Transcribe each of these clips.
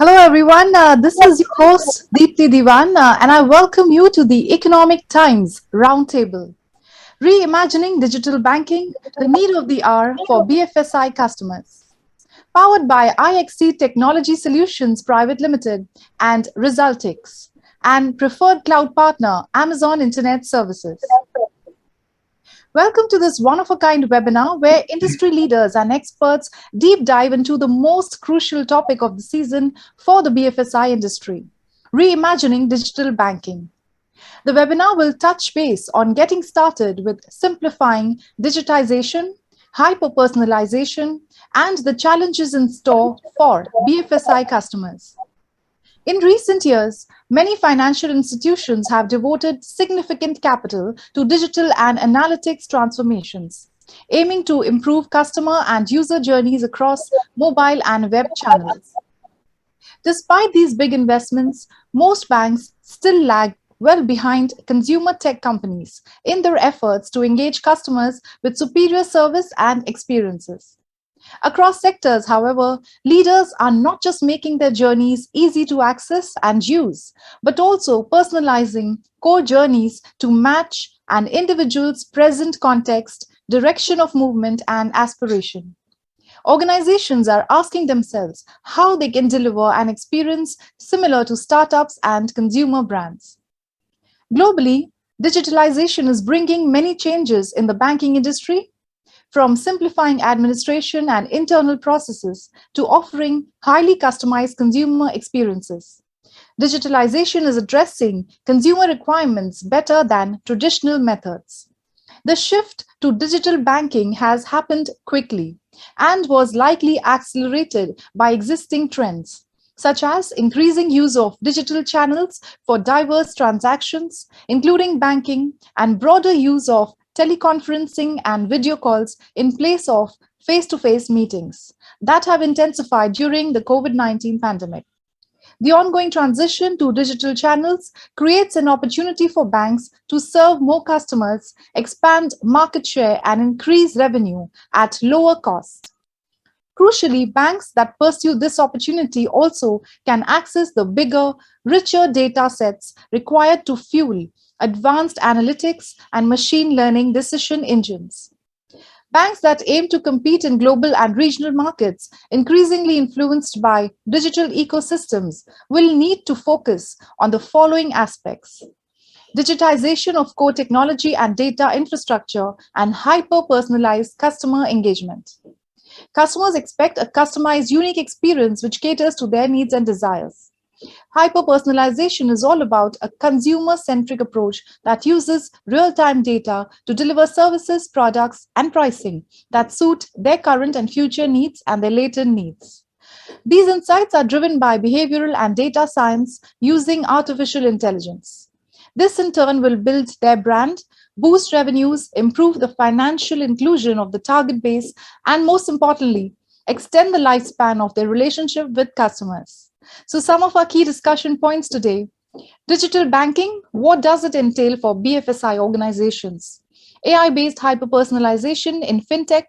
Hello, everyone. This is your host, Deepthi Diwan, and I welcome you to the Economic Times Roundtable. Reimagining digital banking, the need of the hour for BFSI customers. Powered by IXC Technology Solutions Private Limited and Resultix, and preferred cloud partner, Amazon Internet Services. Welcome to this one of a kind webinar where industry leaders and experts deep dive into the most crucial topic of the season for the BFSI industry, reimagining digital banking. The webinar will touch base on getting started with simplifying digitization, hyper-personalization, and the challenges in store for BFSI customers. In recent years, many financial institutions have devoted significant capital to digital and analytics transformations, aiming to improve customer and user journeys across mobile and web channels. Despite these big investments, most banks still lag well behind consumer tech companies in their efforts to engage customers with superior service and experiences. Across sectors, however, leaders are not just making their journeys easy to access and use, but also personalizing core journeys to match an individual's present context, direction of movement, and aspiration. Organizations are asking themselves how they can deliver an experience similar to startups and consumer brands. Globally, digitalization is bringing many changes in the banking industry, from simplifying administration and internal processes to offering highly customized consumer experiences. Digitalization is addressing consumer requirements better than traditional methods. The shift to digital banking has happened quickly and was likely accelerated by existing trends, such as increasing use of digital channels for diverse transactions, including banking, and broader use of teleconferencing and video calls in place of face-to-face meetings that have intensified during the COVID-19 pandemic. The ongoing transition to digital channels creates an opportunity for banks to serve more customers, expand market share, and increase revenue at lower costs. Crucially, banks that pursue this opportunity also can access the bigger, richer data sets required to fuel advanced analytics and machine learning decision engines. Banks that aim to compete in global and regional markets, increasingly influenced by digital ecosystems, will need to focus on the following aspects: digitization of core technology and data infrastructure, and hyper-personalized customer engagement. Customers expect a customized, unique experience which caters to their needs and desires. Hyper-personalization is all about a consumer-centric approach that uses real-time data to deliver services, products, and pricing that suit their current and future needs and their latent needs. These insights are driven by behavioral and data science using artificial intelligence. This in turn will build their brand, boost revenues, improve the financial inclusion of the target base, and most importantly, extend the lifespan of their relationship with customers. So some of our key discussion points today: digital banking, what does it entail for BFSI organizations? AI-based hyper-personalization in fintech,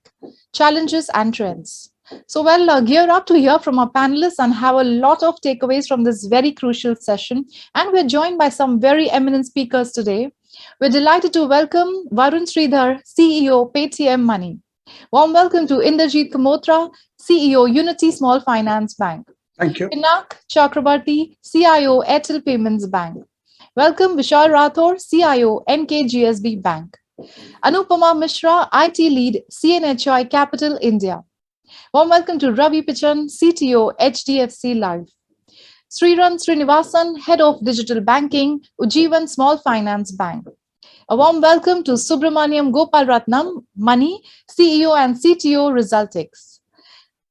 challenges and trends. So gear up to hear from our panelists and have a lot of takeaways from this very crucial session. And we're joined by some very eminent speakers today. We're delighted to welcome Varun Sridhar, CEO, Paytm Money. Warm welcome to Inderjeet Kamotra, CEO, Unity Small Finance Bank. Thank you. Pinak Chakrabarti, CIO, Airtel Payments Bank. Welcome Vishal Rathore, CIO, NKGSB Bank. Anupama Mishra, IT Lead, CNHI Capital India. Warm welcome to Ravi Pichan, CTO, HDFC Life. Sriran Srinivasan, Head of Digital Banking, Ujjivan Small Finance Bank. A warm welcome to Subramaniam Gopalratnam, Money, CEO and CTO, Resultix.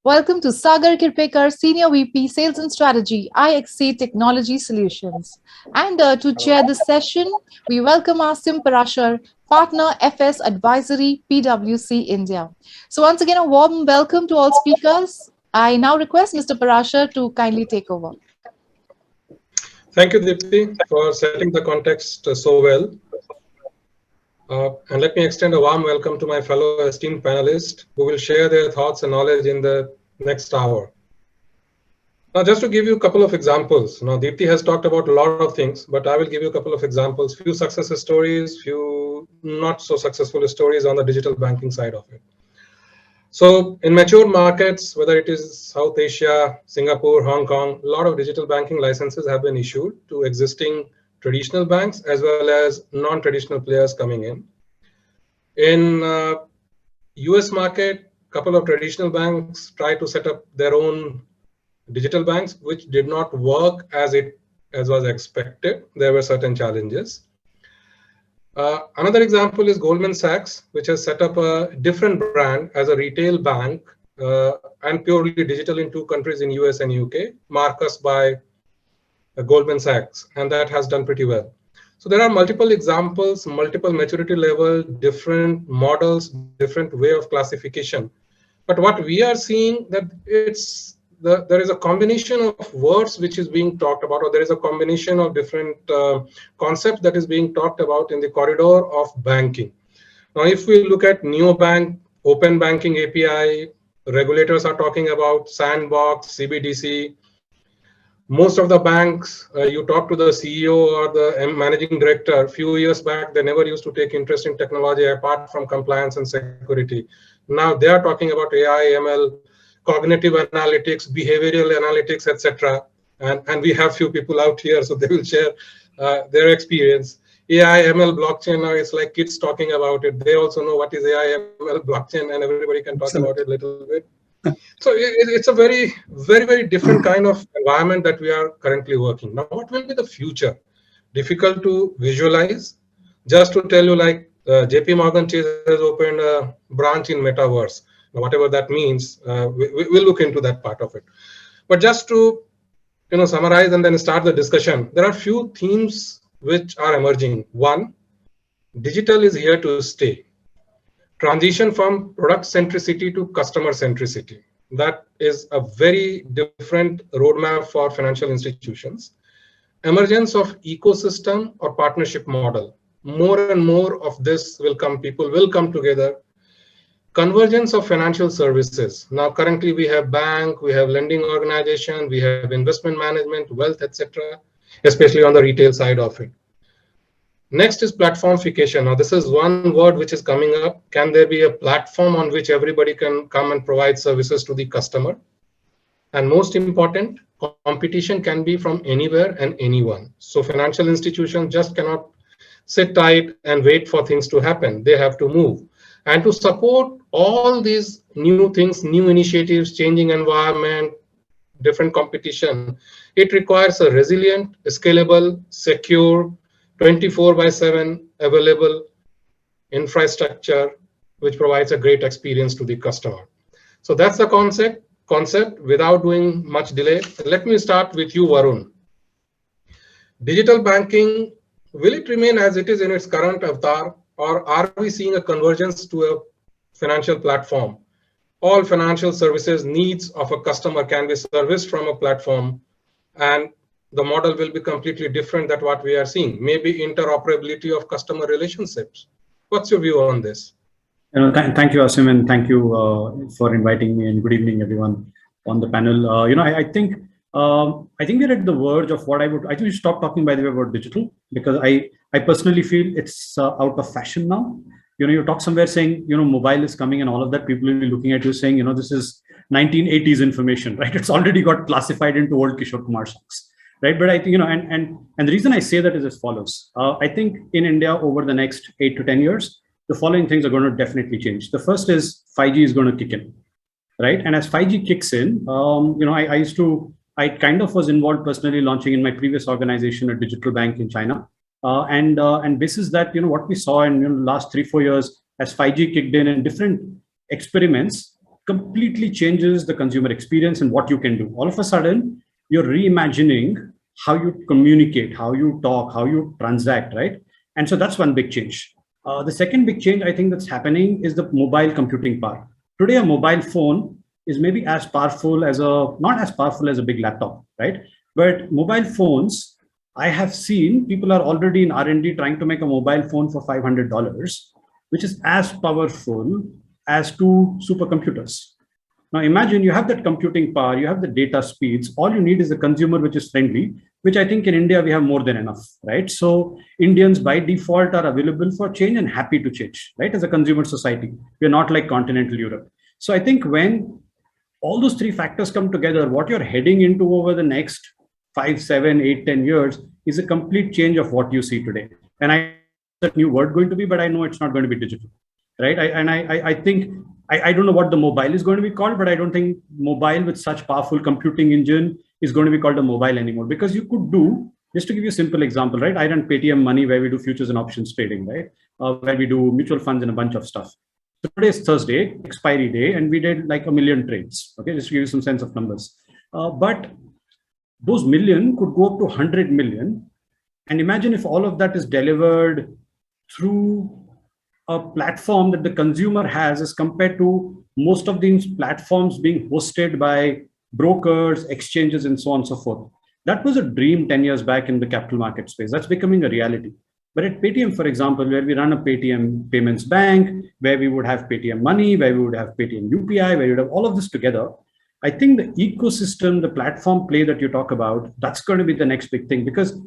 Welcome to Sagar Kirpekar, Senior VP, Sales and Strategy, IXC Technology Solutions. And to chair this session, we welcome our Sim Parashar, Partner, FS Advisory, PwC India. So once again, a warm welcome to all speakers. I now request Mr. Parashar to kindly take over. Thank you, Deepthi, for setting the context so well. And let me extend a warm welcome to my fellow esteemed panelists who will share their thoughts and knowledge in the next hour. Now, just to give you a couple of examples, now Deepti has talked about a lot of things, but I will give you a couple of examples, few success stories, few not so successful stories on the digital banking side of it. So in mature markets, whether it is South Asia, Singapore, Hong Kong, a lot of digital banking licenses have been issued to existing traditional banks as well as non-traditional players coming in. In US market, a couple of traditional banks try to set up their own digital banks, which did not work as was expected. There were certain challenges. Another example is Goldman Sachs, which has set up a different brand as a retail bank and purely digital in two countries in US and UK, Marcus by Goldman Sachs, and that has done pretty well. So there are multiple examples, multiple maturity level, different models, different way of classification. But what we are seeing that there is a combination of words which is being talked about, or there is a combination of different concepts that is being talked about in the corridor of banking. Now, if we look at neobank, open banking API, regulators are talking about sandbox, CBDC. Most of the banks, you talk to the CEO or the managing director, a few years back, they never used to take interest in technology apart from compliance and security. Now they are talking about AI, ML, cognitive analytics, behavioral analytics, etc. And we have few people out here, so they will share their experience. AI, ML, blockchain, now it's like kids talking about it. They also know what is AI, ML, blockchain, and everybody can talk about it a little bit. So it's a very different kind of environment that we are currently working. Now, what will be the future? Difficult to visualize. Just to tell you, like JP Morgan Chase has opened a branch in Metaverse. Now, whatever that means, we'll look into that part of it. But just to summarize and then start the discussion, there are few themes which are emerging. One, digital is here to stay. Transition from product centricity to customer centricity. That is a very different roadmap for financial institutions. Emergence of ecosystem or partnership model. More and more of this will come, people will come together. Convergence of financial services. Now, currently we have bank, we have lending organization, we have investment management, wealth, etc., especially on the retail side of it. Next is platformification. Now, this is one word which is coming up. Can there be a platform on which everybody can come and provide services to the customer? And most important, competition can be from anywhere and anyone. So financial institutions just cannot sit tight and wait for things to happen. They have to move. And to support all these new things, new initiatives, changing environment, different competition, it requires a resilient, scalable, secure, 24/7 available infrastructure, which provides a great experience to the customer. So that's the concept. Without doing much delay, let me start with you, Varun. Digital banking, will it remain as it is in its current avatar, or are we seeing a convergence to a financial platform? All financial services needs of a customer can be serviced from a platform, and the model will be completely different than what we are seeing. Maybe interoperability of customer relationships. What's your view on this? Thank you, Asim, and thank you for inviting me. And good evening, everyone on the panel. I think we're at the verge of what I think we should stop talking, by the way, about digital, because I personally feel it's out of fashion now. You talk somewhere saying, mobile is coming and all of that, people will be looking at you saying, this is 1980s information, right? It's already got classified into old Kishore Kumar songs, right? But I think, and the reason I say that is as follows. I think in India over the next 8 to 10 years, the following things are going to definitely change. The first is 5G is going to kick in, right? And as 5G kicks in, I kind of was involved personally launching in my previous organization a digital bank in China. And this is that, what we saw in the last 3-4 years as 5G kicked in and different experiments completely changes the consumer experience and what you can do. All of a sudden, you're reimagining how you communicate, how you talk, how you transact, right? And so that's one big change. The second big change I think that's happening is the mobile computing part. Today, a mobile phone is maybe not as powerful as a big laptop, right? But mobile phones, I have seen people are already in R&D trying to make a mobile phone for $500, which is as powerful as 2 supercomputers. Now imagine you have that computing power, you have the data speeds, all you need is a consumer which is friendly, which I think in India we have more than enough, right? So Indians by default are available for change and happy to change, right? As a consumer society, we're not like continental Europe. So I think when all those three factors come together, what you're heading into over the next 5, 7, 8, 10 years is a complete change of what you see today. And I that new word going to be, but I know it's not going to be digital, right? I think I don't know what the mobile is going to be called, but I don't think mobile with such powerful computing engine is going to be called a mobile anymore. Because you could do, just to give you a simple example, right? I run Paytm Money where we do futures and options trading, right? Where we do mutual funds and a bunch of stuff. So today is Thursday, expiry day, and we did like 1 million trades. Okay, just to give you some sense of numbers. But those million could go up to 100 million. And imagine if all of that is delivered through a platform that the consumer has as compared to most of these platforms being hosted by brokers, exchanges, and so on and so forth. That was a dream 10 years back in the capital market space. That's becoming a reality. But at Paytm, for example, where we run a Paytm payments bank, where we would have Paytm Money, where we would have Paytm UPI, where we would have all of this together, I think the ecosystem, the platform play that you talk about, that's going to be the next big thing. Because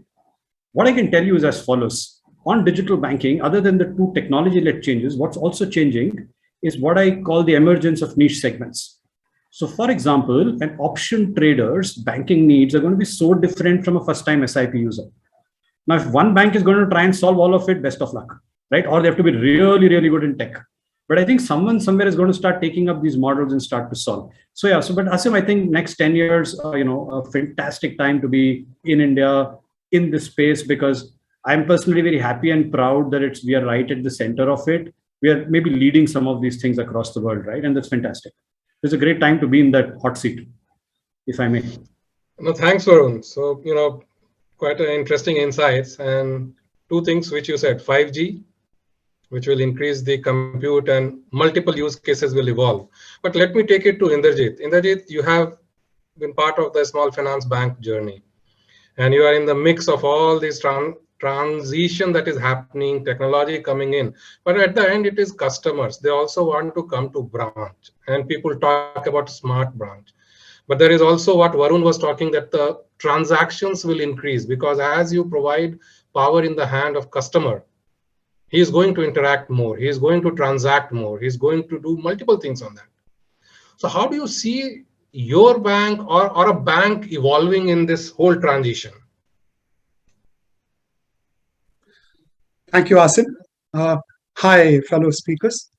what I can tell you is as follows. On digital banking, other than the two technology-led changes, what's also changing is what I call the emergence of niche segments. So for example, an option trader's banking needs are going to be so different from a first-time SIP user. Now, if one bank is going to try and solve all of it, best of luck, right? Or they have to be really, really good in tech. But I think someone somewhere is going to start taking up these models and start to solve. So yeah, but Asim, I think next 10 years, a fantastic time to be in India in this space, because I'm personally very happy and proud that we are right at the center of it. We are maybe leading some of these things across the world, right? And that's fantastic. It's a great time to be in that hot seat, if I may. No, thanks, Varun. So, quite an interesting insights, and two things which you said: 5G, which will increase the compute, and multiple use cases will evolve. But let me take it to Inderjit. Inderjit, you have been part of the small finance bank journey, and you are in the mix of all these transition that is happening, technology coming in. But at the end, it is customers. They also want to come to branch, and people talk about smart branch. But there is also what Varun was talking, that the transactions will increase, because as you provide power in the hand of customer, he is going to interact more, he is going to transact more, he is going to do multiple things on that. So how do you see your bank or a bank evolving in this whole transition? Thank you, Asim. Hi, fellow speakers.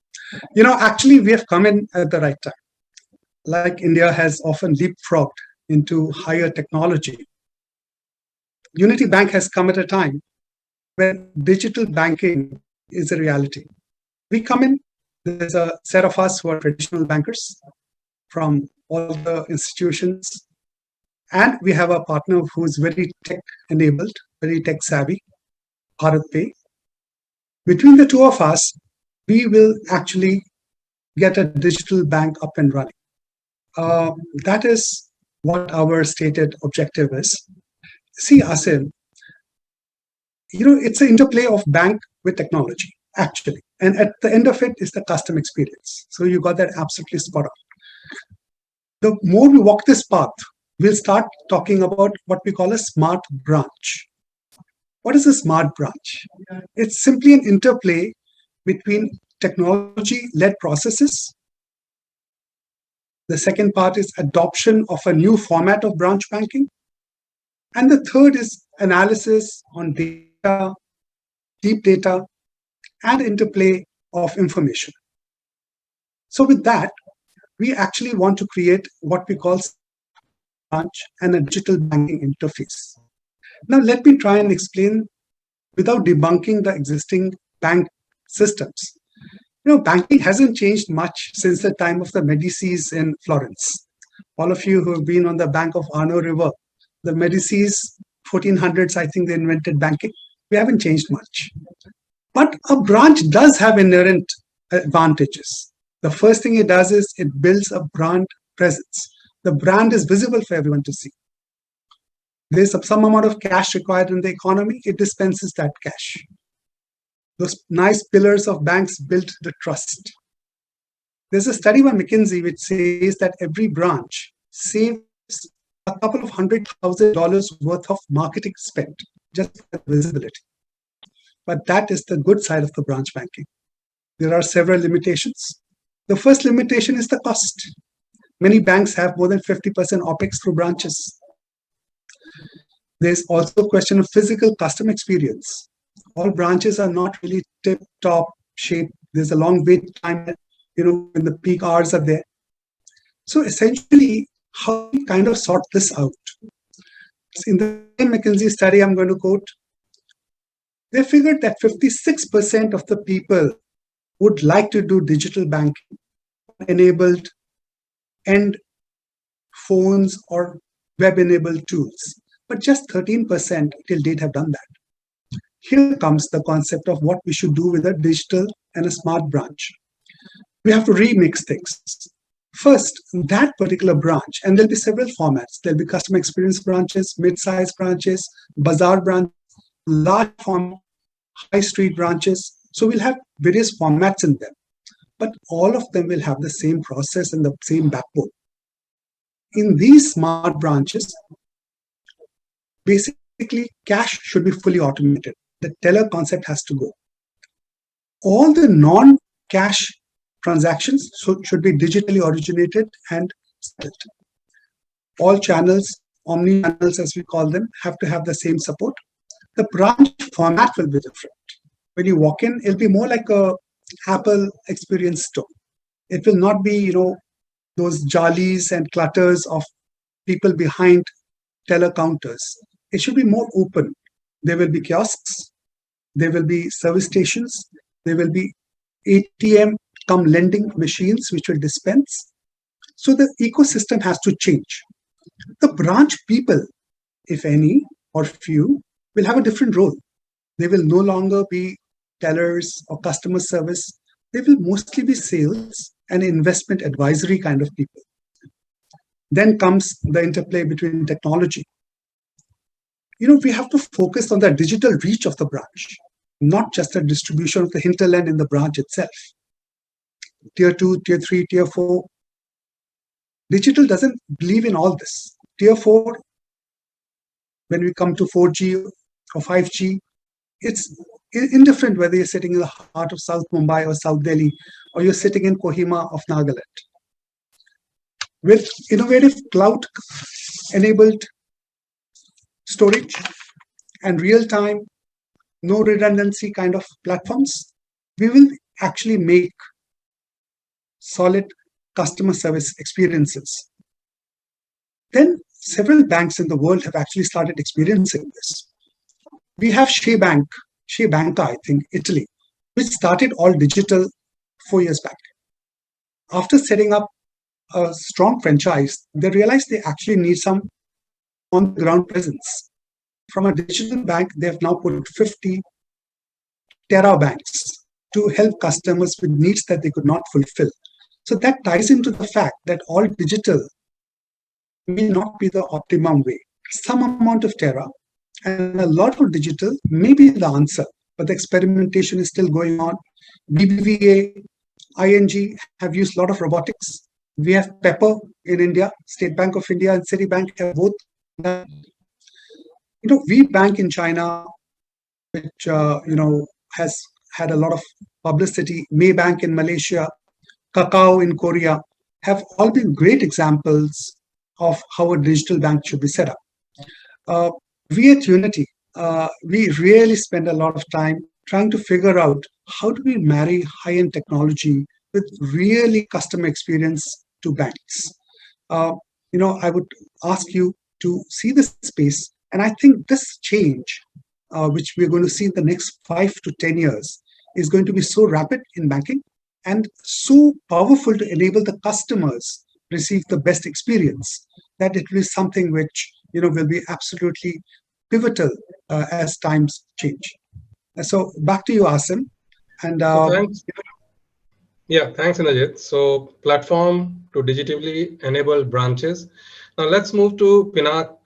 Actually, we have come in at the right time. Like India has often leapfrogged into higher technology, Unity Bank has come at a time when digital banking is a reality. We come in, there's a set of us who are traditional bankers from all the institutions, and we have a partner who is very tech-enabled, very tech-savvy, Bharat Pay. Between the two of us, we will actually get a digital bank up and running. That is what our stated objective is. See, Asim, it's an interplay of bank with technology, actually. And at the end of it is the customer experience. So you got that absolutely spot on. The more we walk this path, we'll start talking about what we call a smart branch. What is a smart branch? It's simply an interplay between technology-led processes. The second part is adoption of a new format of branch banking. And the third is analysis on data, deep data, and interplay of information. So with that, we actually want to create what we call branch and a digital banking interface. Now, let me try and explain without debunking the existing bank systems. Banking hasn't changed much since the time of the Medicis in Florence. All of you who have been on the bank of Arno River, the Medicis, 1400s, I think they invented banking. We haven't changed much. But a branch does have inherent advantages. The first thing it does is it builds a brand presence. The brand is visible for everyone to see. There's some amount of cash required in the economy, it dispenses that cash. Those nice pillars of banks built the trust. There's a study by McKinsey which says that every branch saves a couple of $100,000 worth of marketing spent just for visibility. But that is the good side of the branch banking. There are several limitations. The first limitation is the cost. Many banks have more than 50% OPEX through branches. There's also a question of physical customer experience. All branches are not really tip-top shape. There's a long wait time, when the peak hours are there. So essentially, how do we kind of sort this out? In the same McKinsey study I'm going to quote, they figured that 56% of the people would like to do digital banking enabled end phones or web-enabled tools, but just 13% till date have done that. Here comes the concept of what we should do with a digital and a smart branch. We have to remix things. First, that particular branch, and there'll be several formats. There'll be customer experience branches, mid-size branches, bazaar branches, large format, high street branches. So we'll have various formats in them, but all of them will have the same process and the same backbone. In these smart branches, basically cash should be fully automated. The teller concept has to go. All the non-cash transactions should be digitally originated and settled. All channels, omni-channels as we call them, have to have the same support. The branch format will be different. When you walk in, it'll be more like a Apple experience store. It will not be, those jalis and clutters of people behind teller counters. It should be more open. There will be kiosks, there will be service stations, there will be ATM come lending machines which will dispense. So the ecosystem has to change. The branch people, if any or few, will have a different role. They will no longer be tellers or customer service. They will mostly be sales and investment advisory kind of people. Then comes the interplay between technology. We have to focus on the digital reach of the branch, not just the distribution of the hinterland in the branch itself. Tier 2, Tier 3, Tier 4. Digital doesn't believe in all this. Tier 4, when we come to 4G or 5G, it's indifferent whether you're sitting in the heart of South Mumbai or South Delhi, or you're sitting in Kohima of Nagaland. With innovative cloud-enabled storage and real-time, no redundancy kind of platforms, we will actually make solid customer service experiences. Then several banks in the world have actually started experiencing this. We have Shea Banca, I think, Italy, which started all digital 4 years back. After setting up a strong franchise, they realized they actually need some on-the-ground presence. From a digital bank, they have now put 50 terabanks to help customers with needs that they could not fulfill. So that ties into the fact that all digital may not be the optimum way. Some amount of Terra and a lot of digital may be the answer, but the experimentation is still going on. BBVA, ING have used a lot of robotics. We have Pepper in India, State Bank of India and Citibank have both. We bank in China, which has had a lot of publicity. Maybank in Malaysia, Kakao in Korea have all been great examples of how a digital bank should be set up. We at Unity, we really spend a lot of time trying to figure out how do we marry high-end technology with really customer experience to banks. I would ask you to see this space, and I think this change, which we're going to see in the next 5 to 10 years, is going to be so rapid in banking and so powerful to enable the customers receive the best experience that it will be something which will be absolutely pivotal as times change. So back to you, Asim. And thanks. Yeah, thanks, Indrajit. So platform to digitally enable branches. Now let's move to Pinak.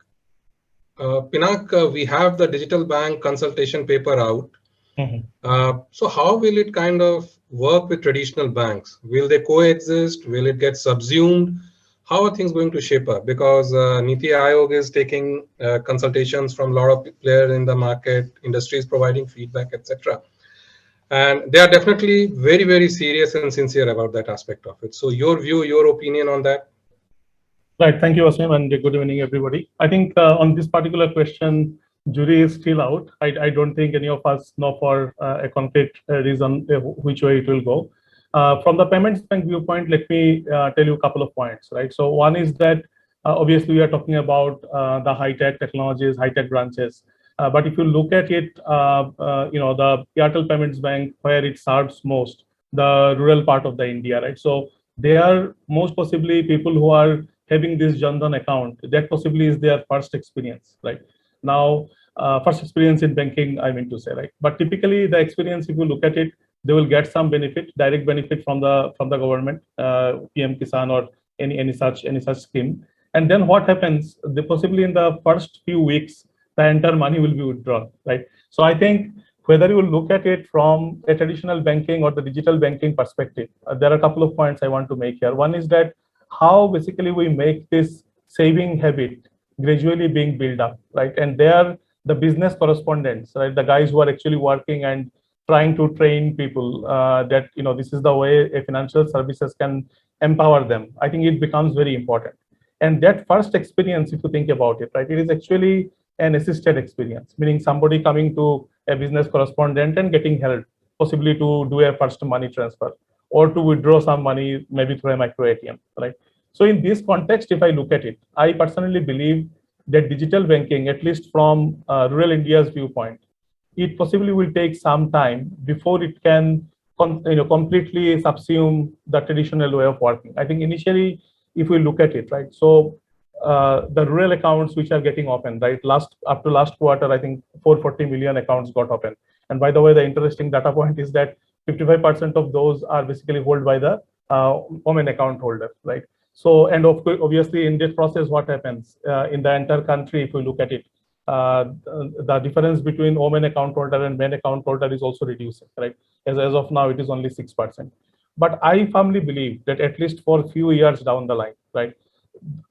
Pinak, we have the digital bank consultation paper out. So how will it kind of work with traditional banks? Will they coexist? Will it get subsumed? How are things going to shape up? Because Niti Aayog is taking consultations from a lot of players in the market, industries providing feedback, etc. And they are definitely very, very serious and sincere about that aspect of it. So your view, your opinion on that? Right. Thank you, Asim, and good evening, everybody. I think on this particular question, jury is still out. I don't think any of us know for a concrete reason which way it will go. From the payments bank viewpoint, let me tell you a couple of points, right? So one is that obviously we are talking about the high-tech technologies, high-tech branches. But if you look at it, the Airtel Payments Bank, where it serves most, the rural part of the India, right? So they are most possibly people who are having this Jandan account. That possibly is their first experience, right? Now, first experience in banking, I mean to say, right? But typically, the experience, if you look at it, they will get some benefit, direct benefit from the government, PM Kisan or any such scheme. And then what happens? They possibly in the first few weeks, the entire money will be withdrawn, right? So I think whether you look at it from a traditional banking or the digital banking perspective, there are a couple of points I want to make here. One is that how basically we make this saving habit gradually being built up, right? And they are the business correspondents, right? The guys who are actually working and trying to train people that this is the way a financial services can empower them. I think it becomes very important. And that first experience, if you think about it, right, it is actually an assisted experience, meaning somebody coming to a business correspondent and getting help, possibly to do a first money transfer or to withdraw some money, maybe through a micro ATM, right? So in this context, if I look at it, I personally believe that digital banking, at least from rural India's viewpoint, it possibly will take some time before it can completely subsume the traditional way of working. I think initially, if we look at it, right, so the rural accounts which are getting open, right, up to last quarter, I think 440 million accounts got open. And by the way, the interesting data point is that 55% of those are basically held by the women account holder, right? So, and obviously in this process, what happens in the entire country, if we look at it, the difference between women account holder and men account holder is also reducing, right? As of now, it is only 6%. But I firmly believe that at least for a few years down the line, right?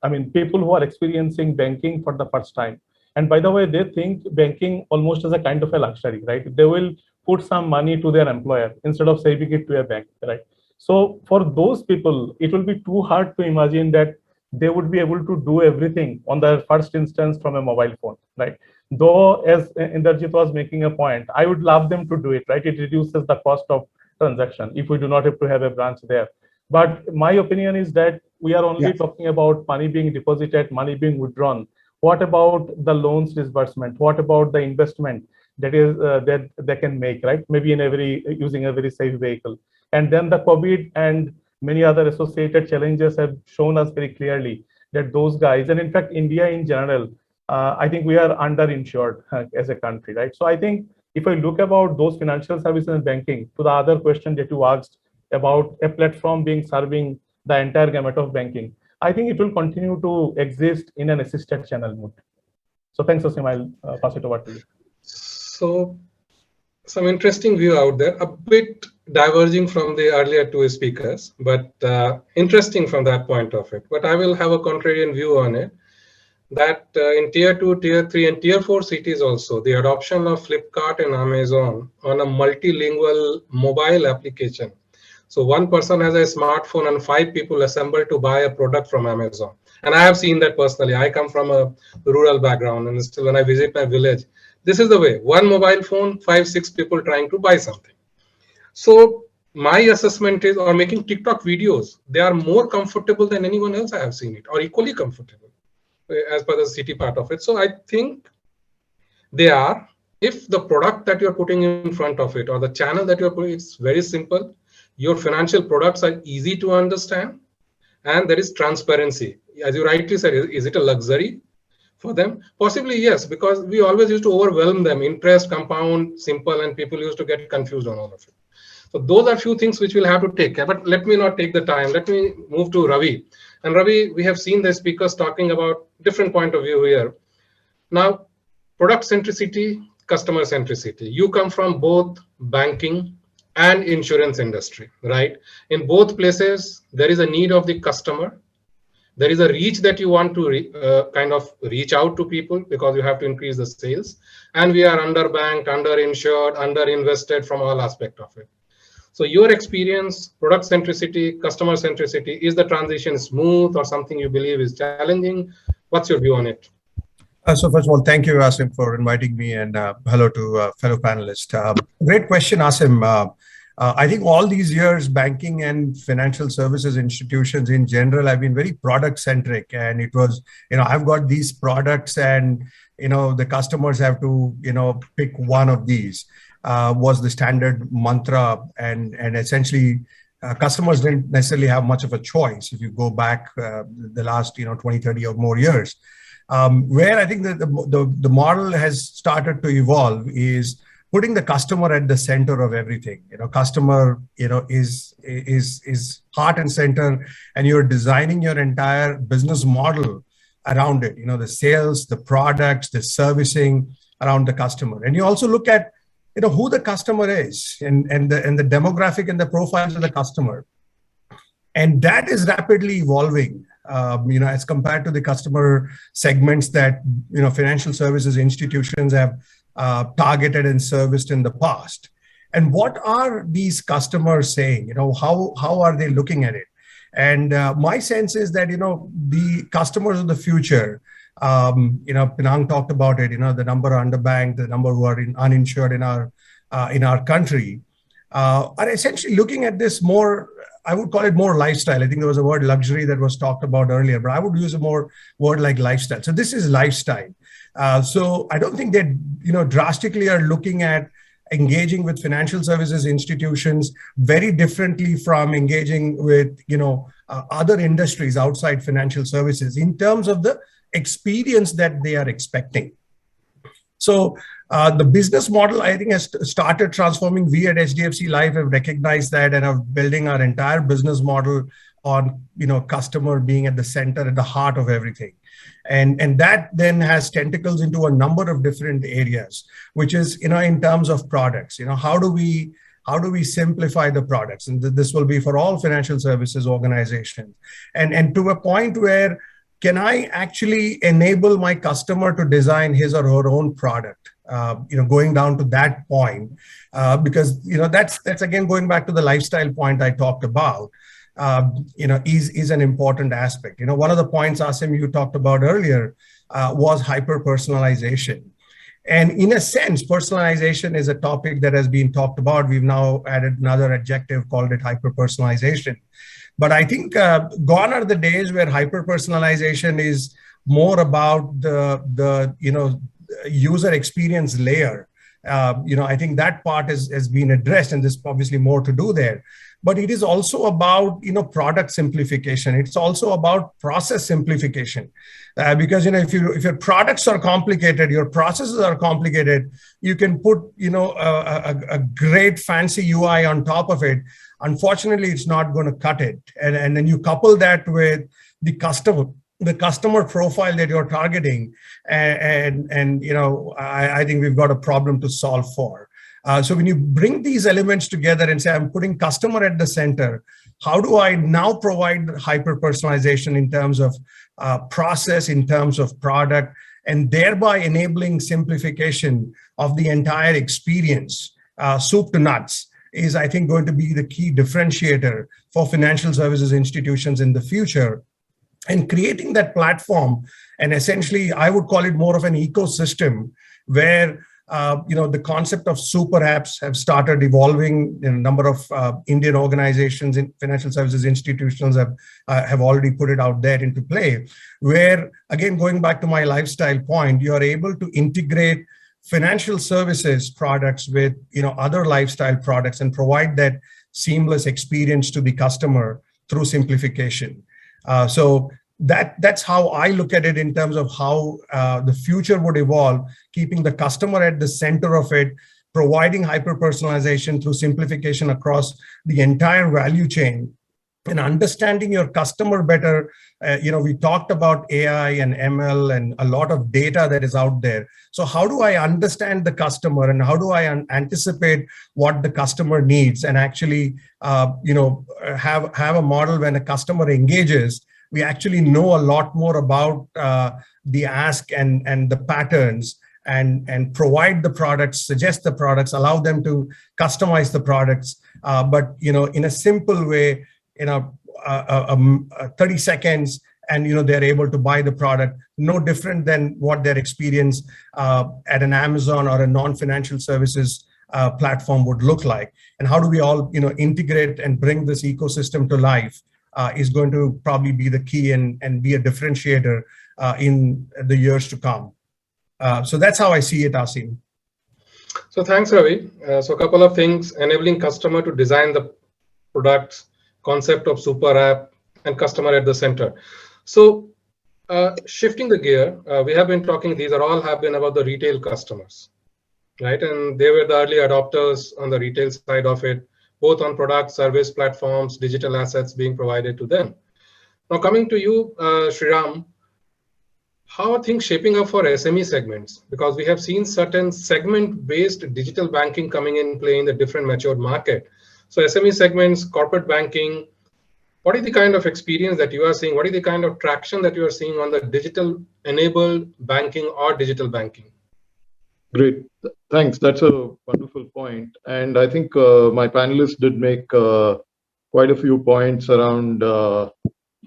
I mean, people who are experiencing banking for the first time, and by the way, they think banking almost as a kind of a luxury, right? They will put some money to their employer instead of saving it to a bank, right? So for those people, it will be too hard to imagine that they would be able to do everything on the first instance from a mobile phone, right? Though, as Inderjit was making a point, I would love them to do it, right? It reduces the cost of transaction if we do not have to have a branch there. But my opinion is that we are only talking about money being deposited, money being withdrawn. What about the loans disbursement? What about the investment that is that they can make, right? Maybe using a very safe vehicle. And then the COVID and many other associated challenges have shown us very clearly that those guys, and in fact, India in general, I think we are underinsured as a country, right? So I think if I look about those financial services and banking, to the other question that you asked about a platform being serving the entire gamut of banking, I think it will continue to exist in an assisted channel mode. So thanks, Asim. I'll pass it over to you. So some interesting view out there, a bit diverging from the earlier two speakers, but interesting from that point of it. But I will have a contrarian view on it, that in tier 2, tier 3, and tier 4 cities also, the adoption of Flipkart and Amazon on a multilingual mobile application. So one person has a smartphone and 5 people assemble to buy a product from Amazon. And I have seen that personally. I come from a rural background, and still when I visit my village, this is the way. One mobile phone, 5, 6 people trying to buy something. So my assessment is, or making TikTok videos, they are more comfortable than anyone else I have seen it, or equally comfortable as per the city part of it. So I think they are, if the product that you're putting in front of it or the channel that you're putting, it's very simple. Your financial products are easy to understand, and there is transparency. As you rightly said, is it a luxury for them? Possibly, yes, because we always used to overwhelm them, interest, compound, simple, and people used to get confused on all of it. So those are few things which we'll have to take care. But let me not take the time. Let me move to Ravi. And Ravi, we have seen the speakers talking about different point of view here. Now, product centricity, customer centricity. You come from both banking and insurance industry, right? In both places, there is a need of the customer. There is a reach that you want to kind of reach out to people because you have to increase the sales. And we are underbanked, underinsured, underinvested from all aspects of it. So your experience, product centricity, customer centricity, is the transition smooth or something you believe is challenging? What's your view on it? So first of all, thank you, Asim, for inviting me, and hello to fellow panelists. Great question, Asim. I think all these years, banking and financial services institutions in general have been very product centric, and it was, I've got these products, and the customers have to, pick one of these. Was the standard mantra, and essentially customers didn't necessarily have much of a choice if you go back the last 20, 30 or more years. Where I think that the model has started to evolve is putting the customer at the center of everything. Customer is heart and center, and you're designing your entire business model around it. The sales, the products, the servicing around the customer, and you also look at who the customer is and the demographic and the profiles of the customer. And that is rapidly evolving, as compared to the customer segments that, financial services institutions have targeted and serviced in the past. And what are these customers saying? How are they looking at it? And my sense is that, the customers of the future, Pinang talked about it, the number underbanked, the number who are uninsured in our country, are essentially looking at this more, I would call it more lifestyle. I think there was a word luxury that was talked about earlier, but I would use a more word like lifestyle. So this is lifestyle. So I don't think they, drastically are looking at engaging with financial services institutions very differently from engaging with, other industries outside financial services in terms of the experience that they are expecting. So the business model, I think, has started transforming. We at HDFC Life have recognized that and are building our entire business model on, customer being at the center, at the heart of everything. And that then has tentacles into a number of different areas, which is, in terms of products, how do we simplify the products? And this will be for all financial services organizations. And to a point where, can I actually enable my customer to design his or her own product? Going down to that point, because that's again going back to the lifestyle point I talked about. Is an important aspect. One of the points, Asim, you talked about earlier was hyper-personalization. And in a sense, personalization is a topic that has been talked about. We've now added another adjective, called it hyper-personalization. But I think gone are the days where hyper-personalization is more about the user experience layer. I think that part has been addressed, and there's obviously more to do there. But it is also about, product simplification. It's also about process simplification. Because, if your products are complicated, your processes are complicated, you can put, a great fancy UI on top of it. Unfortunately, it's not going to cut it. And then you couple that with the customer profile that you're targeting. And I think we've got a problem to solve for. So when you bring these elements together and say, I'm putting customer at the center, how do I now provide hyper-personalization in terms of process, in terms of product, and thereby enabling simplification of the entire experience, soup to nuts, is, I think, going to be the key differentiator for financial services institutions in the future. And creating that platform, and essentially, I would call it more of an ecosystem where the concept of super apps have started evolving. A number of Indian organizations in financial services institutions have already put it out there into play, where, again, going back to my lifestyle point, you are able to integrate financial services products with other lifestyle products and provide that seamless experience to the customer through simplification. So that's how I look at it in terms of how the future would evolve, keeping the customer at the center of it, providing hyper-personalization through simplification across the entire value chain, and understanding your customer better. We talked about AI and ML and a lot of data that is out there. So how do I understand the customer, and how do I anticipate what the customer needs, and actually, have a model when a customer engages, we actually know a lot more about the ask and the patterns, and provide the products, suggest the products, allow them to customize the products, but in a simple way, 30 seconds, and they're able to buy the product, no different than what their experience at an Amazon or a non-financial services platform would look like. And how do we all integrate and bring this ecosystem to life is going to probably be the key, and be a differentiator in the years to come. So that's how I see it, Asim. So thanks, Ravi. So a couple of things: enabling customer to design the products, concept of super app, and customer at the center. So shifting the gear, we have been talking, these are all have been about the retail customers, right? And they were the early adopters on the retail side of it, both on product, service platforms, digital assets being provided to them. Now coming to you, Sriram, how are things shaping up for SME segments? Because we have seen certain segment-based digital banking coming in play in the different matured market. So SME segments, corporate banking, what is the kind of experience that you are seeing? What is the kind of traction that you are seeing on the digital enabled banking or digital banking? Great. Thanks. That's a wonderful point. And I think my panelists did make quite a few points around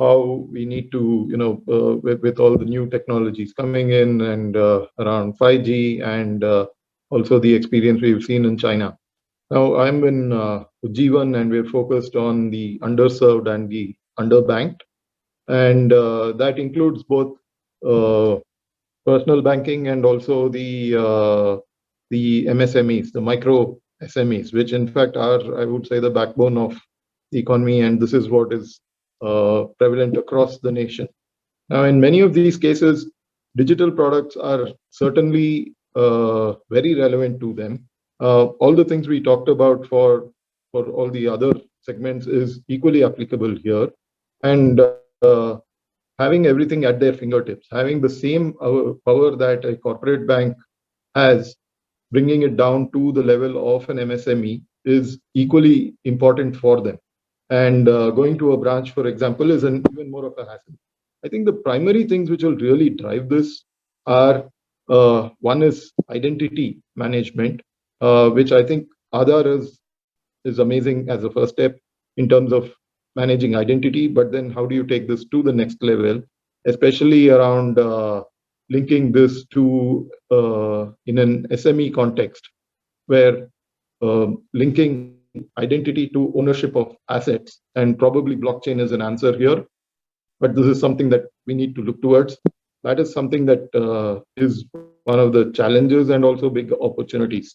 how we need to, with all the new technologies coming in, and around 5G, and also the experience we've seen in China. Now, I'm in G1, and we're focused on the underserved and the underbanked. And that includes both personal banking and also the MSMEs, the micro SMEs, which in fact are, I would say, the backbone of the economy. And this is what is prevalent across the nation. Now, in many of these cases, digital products are certainly very relevant to them. All the things we talked about for all the other segments is equally applicable here. And having everything at their fingertips, having the same power that a corporate bank has, bringing it down to the level of an MSME is equally important for them. And going to a branch, for example, is even more of a hassle. I think the primary things which will really drive this are, one is identity management, which I think Aadhaar is amazing as a first step in terms of managing identity. But then how do you take this to the next level, especially around linking this to in an SME context, where linking identity to ownership of assets, and probably blockchain is an answer here. But this is something that we need to look towards. That is something that is one of the challenges and also big opportunities.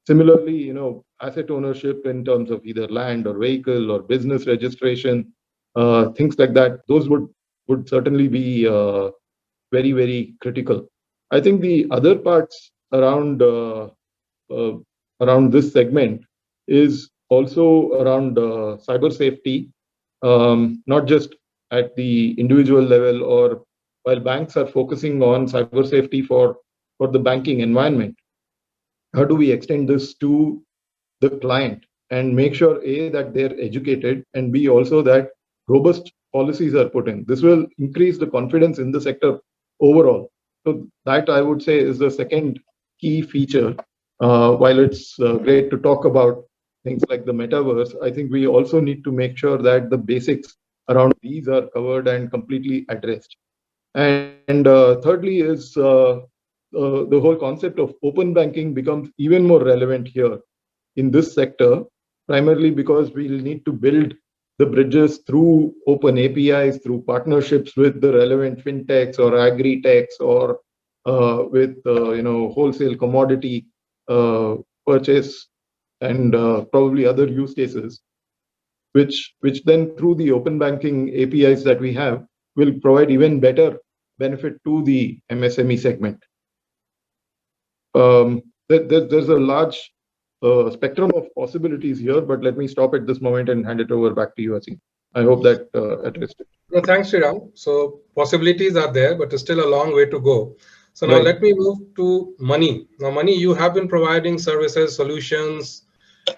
Similarly, asset ownership in terms of either land or vehicle or business registration, things like that, those would certainly be very, very critical. I think the other parts around this segment is also around cyber safety, not just at the individual level, or while banks are focusing on cyber safety for the banking environment, how do we extend this to the client and make sure, A, that they're educated, and B, also that robust policies are put in. This will increase the confidence in the sector overall. So that, I would say, is the second key feature. While it's great to talk about things like the metaverse, I think we also need to make sure that the basics around these are covered and completely addressed. And thirdly is the whole concept of open banking becomes even more relevant here in this sector, primarily because we'll need to build the bridges through open APIs, through partnerships with the relevant fintechs or agri-techs, or with wholesale commodity purchase, and probably other use cases, which then through the open banking APIs that we have will provide even better benefit to the MSME segment. There's a large spectrum of possibilities here, but let me stop at this moment and hand it over back to you, Asim. I hope that addressed it. No, thanks, Sriram. So possibilities are there, but there's still a long way to go. So now Right. let me move to money. Now, money, you have been providing services, solutions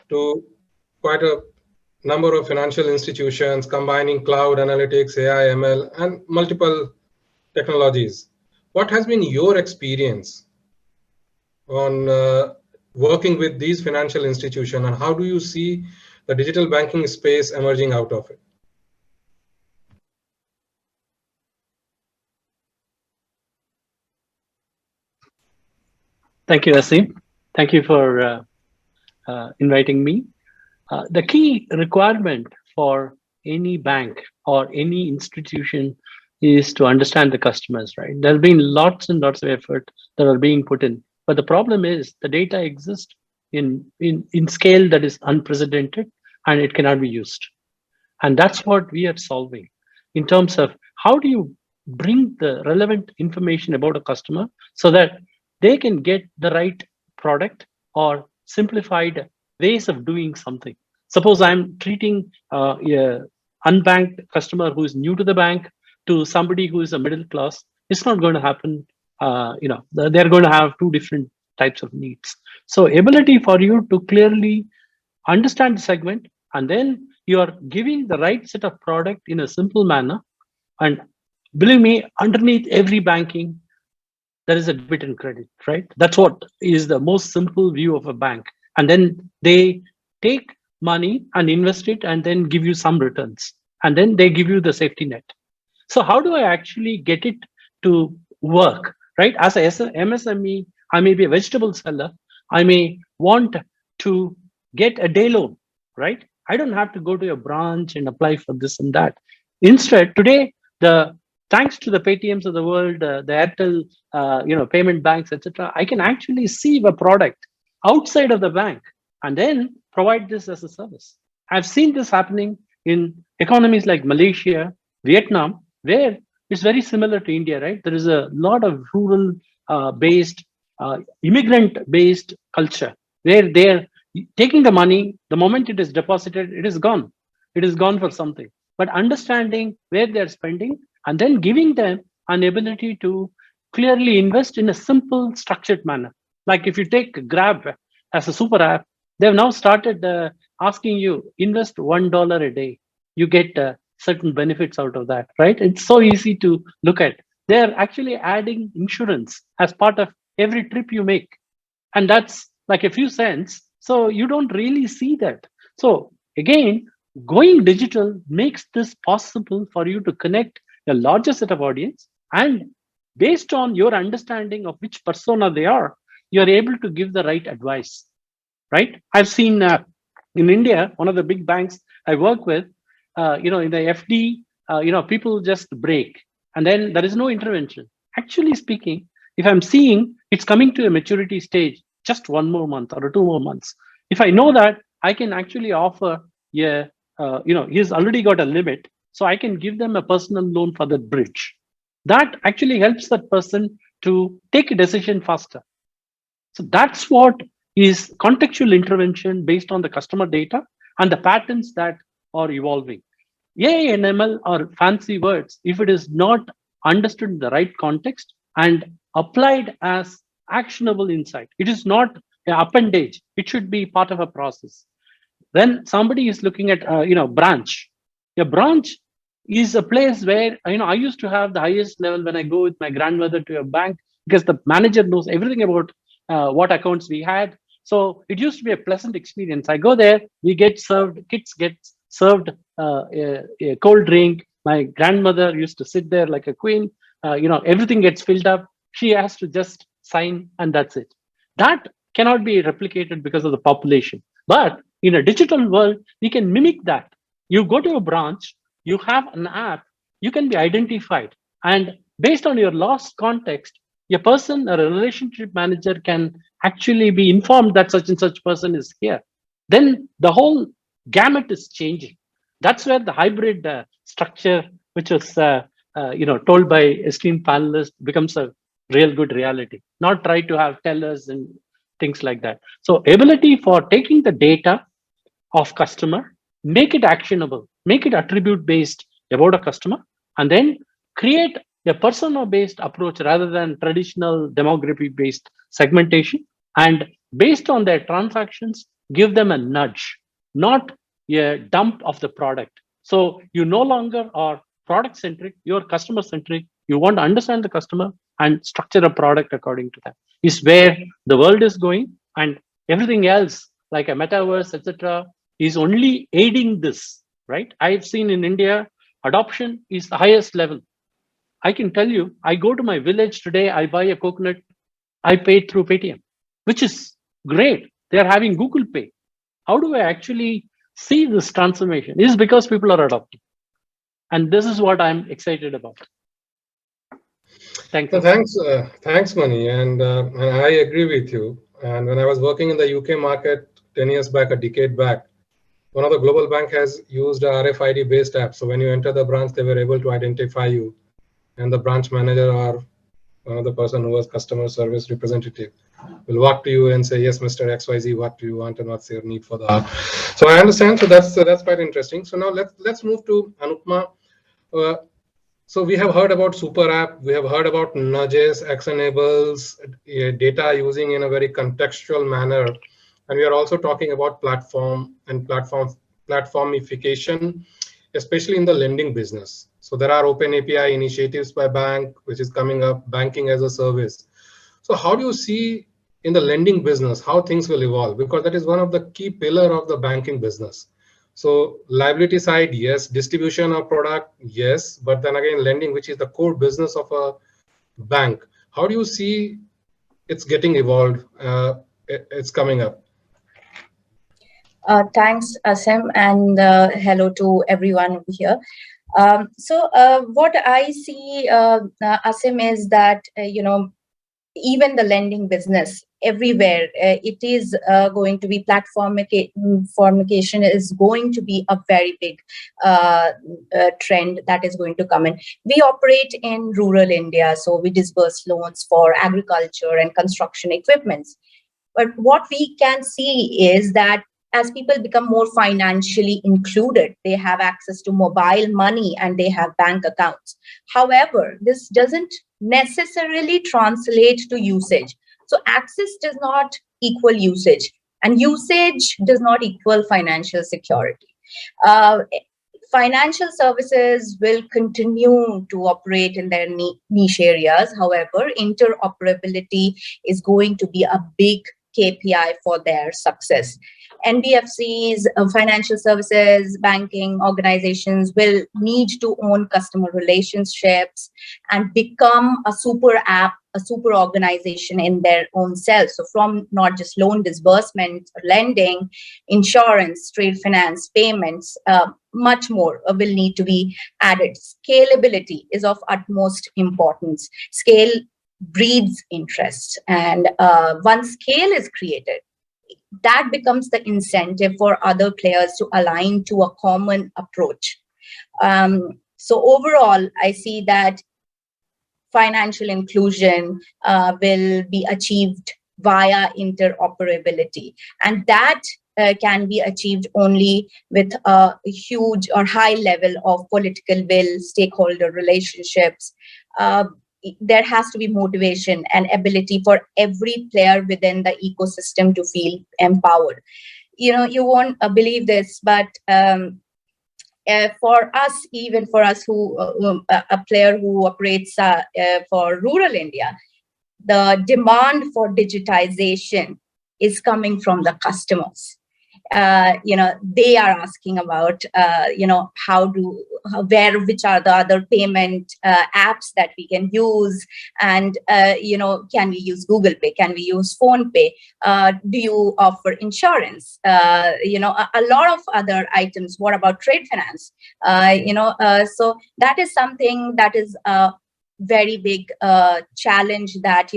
to quite a number of financial institutions, combining cloud analytics, AI, ML, and multiple technologies. What has been your experience on working with these financial institutions, and how do you see the digital banking space emerging out of it? Thank you, Asim. Thank you for inviting me. The key requirement for any bank or any institution is to understand the customers, right? There have been lots and lots of effort that are being put in. But the problem is the data exists in scale that is unprecedented and it cannot be used. And that's what we are solving in terms of how do you bring the relevant information about a customer so that they can get the right product or simplified ways of doing something. Suppose I'm treating a unbanked customer who is new to the bank to somebody who is a middle class. It's not going to happen. They're going to have two different types of needs. So ability for you to clearly understand the segment, and then you are giving the right set of product in a simple manner. And believe me, underneath every banking, there is a debit and credit, right? That's what is the most simple view of a bank. And then they take money and invest it and then give you some returns. And then they give you the safety net. So how do I actually get it to work, right? As a MSME, I may be a vegetable seller. I may want to get a day loan, right? I don't have to go to a branch and apply for this and that. Instead, today, thanks to the Paytms of the world, the Airtel, payment banks, etc., I can actually see the product outside of the bank and then provide this as a service. I've seen this happening in economies like Malaysia, Vietnam, where it's very similar to India, right? There is a lot of rural-based, immigrant-based culture where they're taking the money, the moment it is deposited, it is gone. It is gone for something. But understanding where they're spending and then giving them an ability to clearly invest in a simple, structured manner. Like if you take Grab as a super app, they've now started asking you invest $1 a day. You get certain benefits out of that, right? It's so easy to look at. They're actually adding insurance as part of every trip you make. And that's like a few cents. So you don't really see that. So again, going digital makes this possible for you to connect a larger set of audience. And based on your understanding of which persona they are, you're able to give the right advice, right? I've seen in India, one of the big banks I work with, in the FD, people just break and then there is no intervention. Actually speaking, if I'm seeing it's coming to a maturity stage, just 1 more month or 2 more months, if I know that, I can actually offer, he's already got a limit, so I can give them a personal loan for that bridge. That actually helps that person to take a decision faster. So that's what is contextual intervention based on the customer data and the patterns that are evolving. AI and ML are fancy words if it is not understood in the right context and applied as actionable insight. It is not an appendage. It should be part of a process. When somebody is looking at, branch, a branch is a place where, I used to have the highest level when I go with my grandmother to a bank because the manager knows everything about what accounts we had. So it used to be a pleasant experience. I go there, we get served, kids get served a cold drink. My grandmother used to sit there like a queen. Everything gets filled up. She has to just sign and that's it. That cannot be replicated because of the population. But in a digital world, we can mimic that. You go to a branch, you have an app, you can be identified. And based on your lost context, a person or a relationship manager can actually be informed that such and such person is here. Then the whole gamut is changing. That's where the hybrid structure, which was told by esteemed panelists, becomes a real good reality. Not try to have tellers and things like that. So ability for taking the data of customer, make it actionable, make it attribute based about a customer, and then create a persona based approach rather than traditional demography based segmentation. And based on their transactions, give them a nudge, not a dump of the product. So you no longer are product centric, you're customer centric. You want to understand the customer and structure a product according to that. Is where the world is going, and everything else like a metaverse, etc., is only aiding this, right? I've seen in India, adoption is the highest level. I can tell you, I go to my village today, I buy a coconut, I pay through Paytm, which is great. They're having Google Pay. How do I actually see this transformation? Is because people are adopting. And this is what I'm excited about. Thank you. Thanks, Mani. And I agree with you. And when I was working in the UK market 10 years back, a decade back, one of the global bank has used a RFID based app. So when you enter the branch, they were able to identify you. And the branch manager or the person who was customer service representative will walk to you and say, yes, Mr. XYZ, what do you want and what's your need for the app? So I understand. So that's quite interesting. So now let's move to Anupma. So we have heard about super app, we have heard about nudges, actionables, data using in a very contextual manner. And we are also talking about platform and platformification, especially in the lending business. So there are open API initiatives by bank, which is coming up, banking as a service. So how do you see in the lending business, how things will evolve? Because that is one of the key pillar of the banking business. So liability side, yes. Distribution of product, yes. But then again, lending, which is the core business of a bank. How do you see it's getting evolved? It's coming up. Thanks, Asim, and hello to everyone over here. So what I see, Asim, is that, even the lending business everywhere, it is going to be platformification is going to be a very big trend that is going to come in. We operate in rural India, so we disburse loans for agriculture and construction equipments. But what we can see is that as people become more financially included, they have access to mobile money and they have bank accounts. However, this doesn't necessarily translate to usage. So access does not equal usage, and usage does not equal financial security. Financial services will continue to operate in their niche areas. However, interoperability is going to be a big KPI for their success. NBFCs, financial services, banking organizations will need to own customer relationships and become a super app, a super organization in their own self. So from not just loan disbursement, lending, insurance, trade finance, payments, much more will need to be added. Scalability is of utmost importance. Scale breeds interest. And once scale is created, that becomes the incentive for other players to align to a common approach. So overall, I see that financial inclusion will be achieved via interoperability. And that can be achieved only with a huge or high level of political will, stakeholder relationships. There has to be motivation and ability for every player within the ecosystem to feel empowered. You won't believe this, but for us, even for us who a player who operates for rural India, the demand for digitization is coming from the customers. They are asking about, which are the other payment apps that we can use, and can we use Google Pay? Can we use Phone Pay? Do you offer insurance? A lot of other items. What about trade finance? So that is something that is a very big challenge that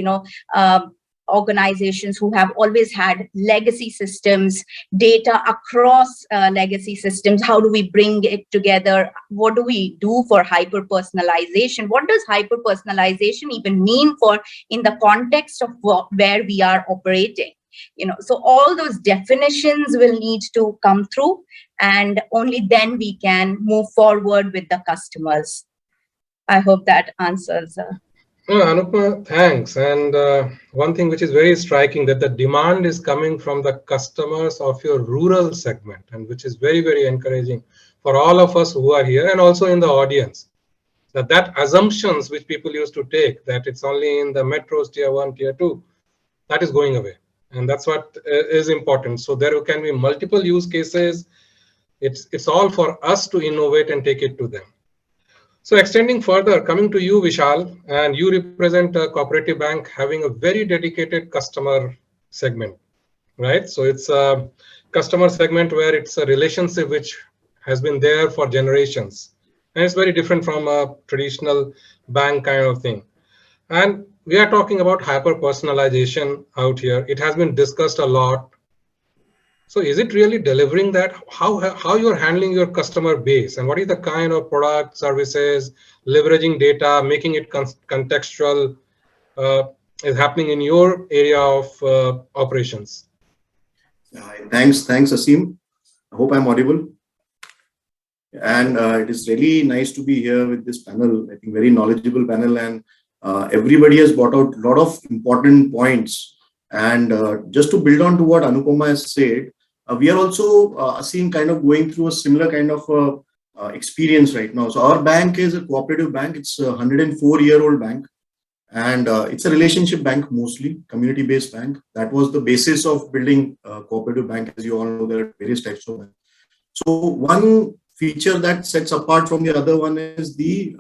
organizations who have always had legacy systems, data across legacy systems, how do we bring it together? What do we do for hyper-personalization? What does hyper-personalization even mean in the context of where we are operating? So all those definitions will need to come through, and only then we can move forward with the customers. I hope that answers. Anupma, thanks. And one thing which is very striking, that the demand is coming from the customers of your rural segment, and which is very, very encouraging for all of us who are here and also in the audience. That assumptions which people used to take, that it's only in the metros, tier 1, tier 2, that is going away. And that's what is important. So there can be multiple use cases. It's all for us to innovate and take it to them. So extending further, coming to you, Vishal, and you represent a cooperative bank having a very dedicated customer segment, right? So it's a customer segment where it's a relationship which has been there for generations. And it's very different from a traditional bank kind of thing. And we are talking about hyper-personalization out here. It has been discussed a lot. So is it really delivering that? How you're handling your customer base, and what is the kind of product, services, leveraging data, making it contextual is happening in your area of operations? Thanks, Asim. I hope I'm audible. And it is really nice to be here with this panel. I think very knowledgeable panel, and everybody has brought out a lot of important points. And just to build on to what Anupama has said, we are also seeing kind of going through a similar kind of experience right now. So our bank is a cooperative bank. It's a 104-year-old bank. And it's a relationship bank, mostly community-based bank. That was the basis of building a cooperative bank. As you all know, there are various types of banks. So one feature that sets apart from the other one is the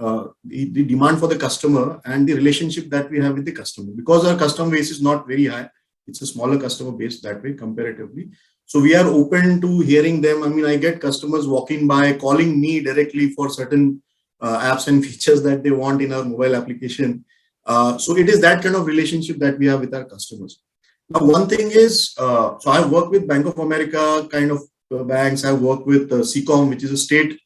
demand for the customer and the relationship that we have with the customer. Because our customer base is not very high, it's a smaller customer base that way comparatively. So we are open to hearing them. I mean, I get customers walking by, calling me directly for certain apps and features that they want in our mobile application. So it is that kind of relationship that we have with our customers. Now, one thing is, so I work with Bank of America kind of banks. I work with CCOM, which is a state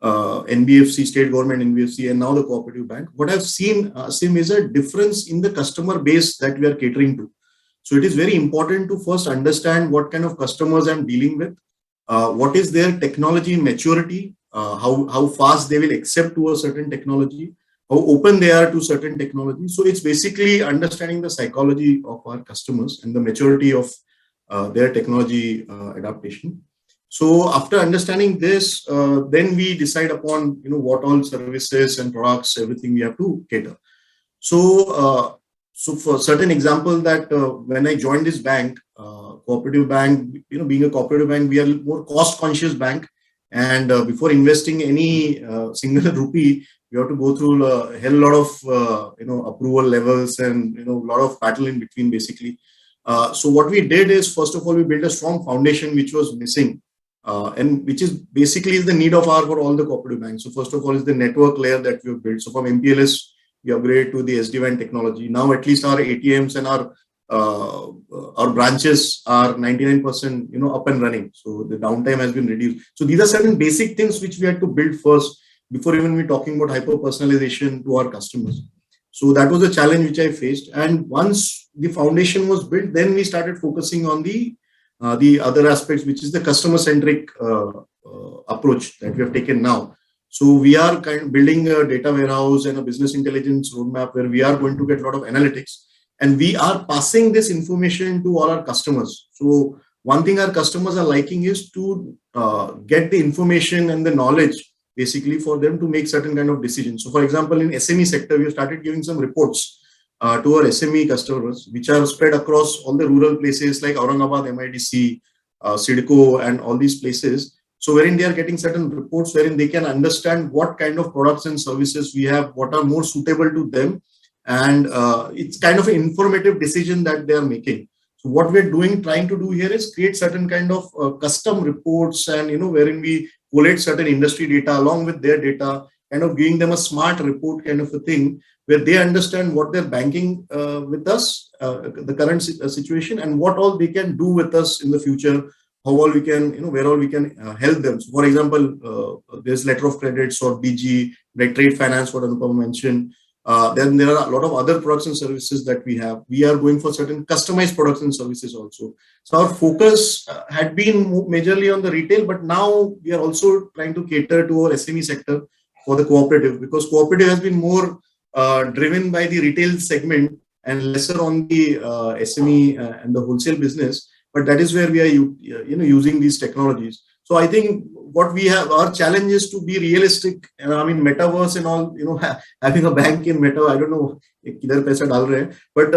NBFC, state government NBFC, and now the cooperative bank. What I've seen, Sim, is a difference in the customer base that we are catering to. So it is very important to first understand what kind of customers I'm dealing with, what is their technology maturity, how fast they will accept to a certain technology, how open they are to certain technology. So it's basically understanding the psychology of our customers and the maturity of their technology adaptation. So after understanding this, then we decide upon what all services and products, everything we have to cater. So so for certain example that when I joined this bank, cooperative bank, being a cooperative bank, we are more cost conscious bank. And before investing any single rupee, we have to go through a hell lot of approval levels and a lot of battle in between basically. So what we did is, first of all, we built a strong foundation which was missing, and which is basically the need of for all the cooperative banks. So first of all is the network layer that we have built. So from MPLS, we upgraded to the SD-WAN technology. Now at least our ATMs and our branches are 99% up and running. So the downtime has been reduced. So these are certain basic things which we had to build first before even we talking about hyper personalization to our customers. So that was a challenge which I faced. And once the foundation was built, then we started focusing on the other aspects, which is the customer-centric approach that we have taken now. So we are kind of building a data warehouse and a business intelligence roadmap where we are going to get a lot of analytics, and we are passing this information to all our customers. So one thing our customers are liking is to get the information and the knowledge basically for them to make certain kind of decisions. So for example, in SME sector, we have started giving some reports to our SME customers, which are spread across all the rural places like Aurangabad, MIDC, Sidco, and all these places. So wherein they are getting certain reports wherein they can understand what kind of products and services we have, what are more suitable to them. And it's kind of an informative decision that they are making. So what we're trying to do here is create certain kind of custom reports and, wherein we collate certain industry data along with their data, kind of giving them a smart report kind of a thing where they understand what they're banking with us, the current situation, and what all they can do with us in the future, how all we can, where all we can help them. So for example, there's letter of credits or BG, like trade finance, what Anupam mentioned. Then there are a lot of other products and services that we have. We are going for certain customized products and services also. So our focus had been majorly on the retail, but now we are also trying to cater to our SME sector for the cooperative, because cooperative has been more driven by the retail segment and lesser on the SME and the wholesale business. But that is where we are using these technologies. So I think what we have, our challenge is to be realistic. I mean, metaverse and all, having a bank in meta, I don't know, kidhar paisa dal rahe, but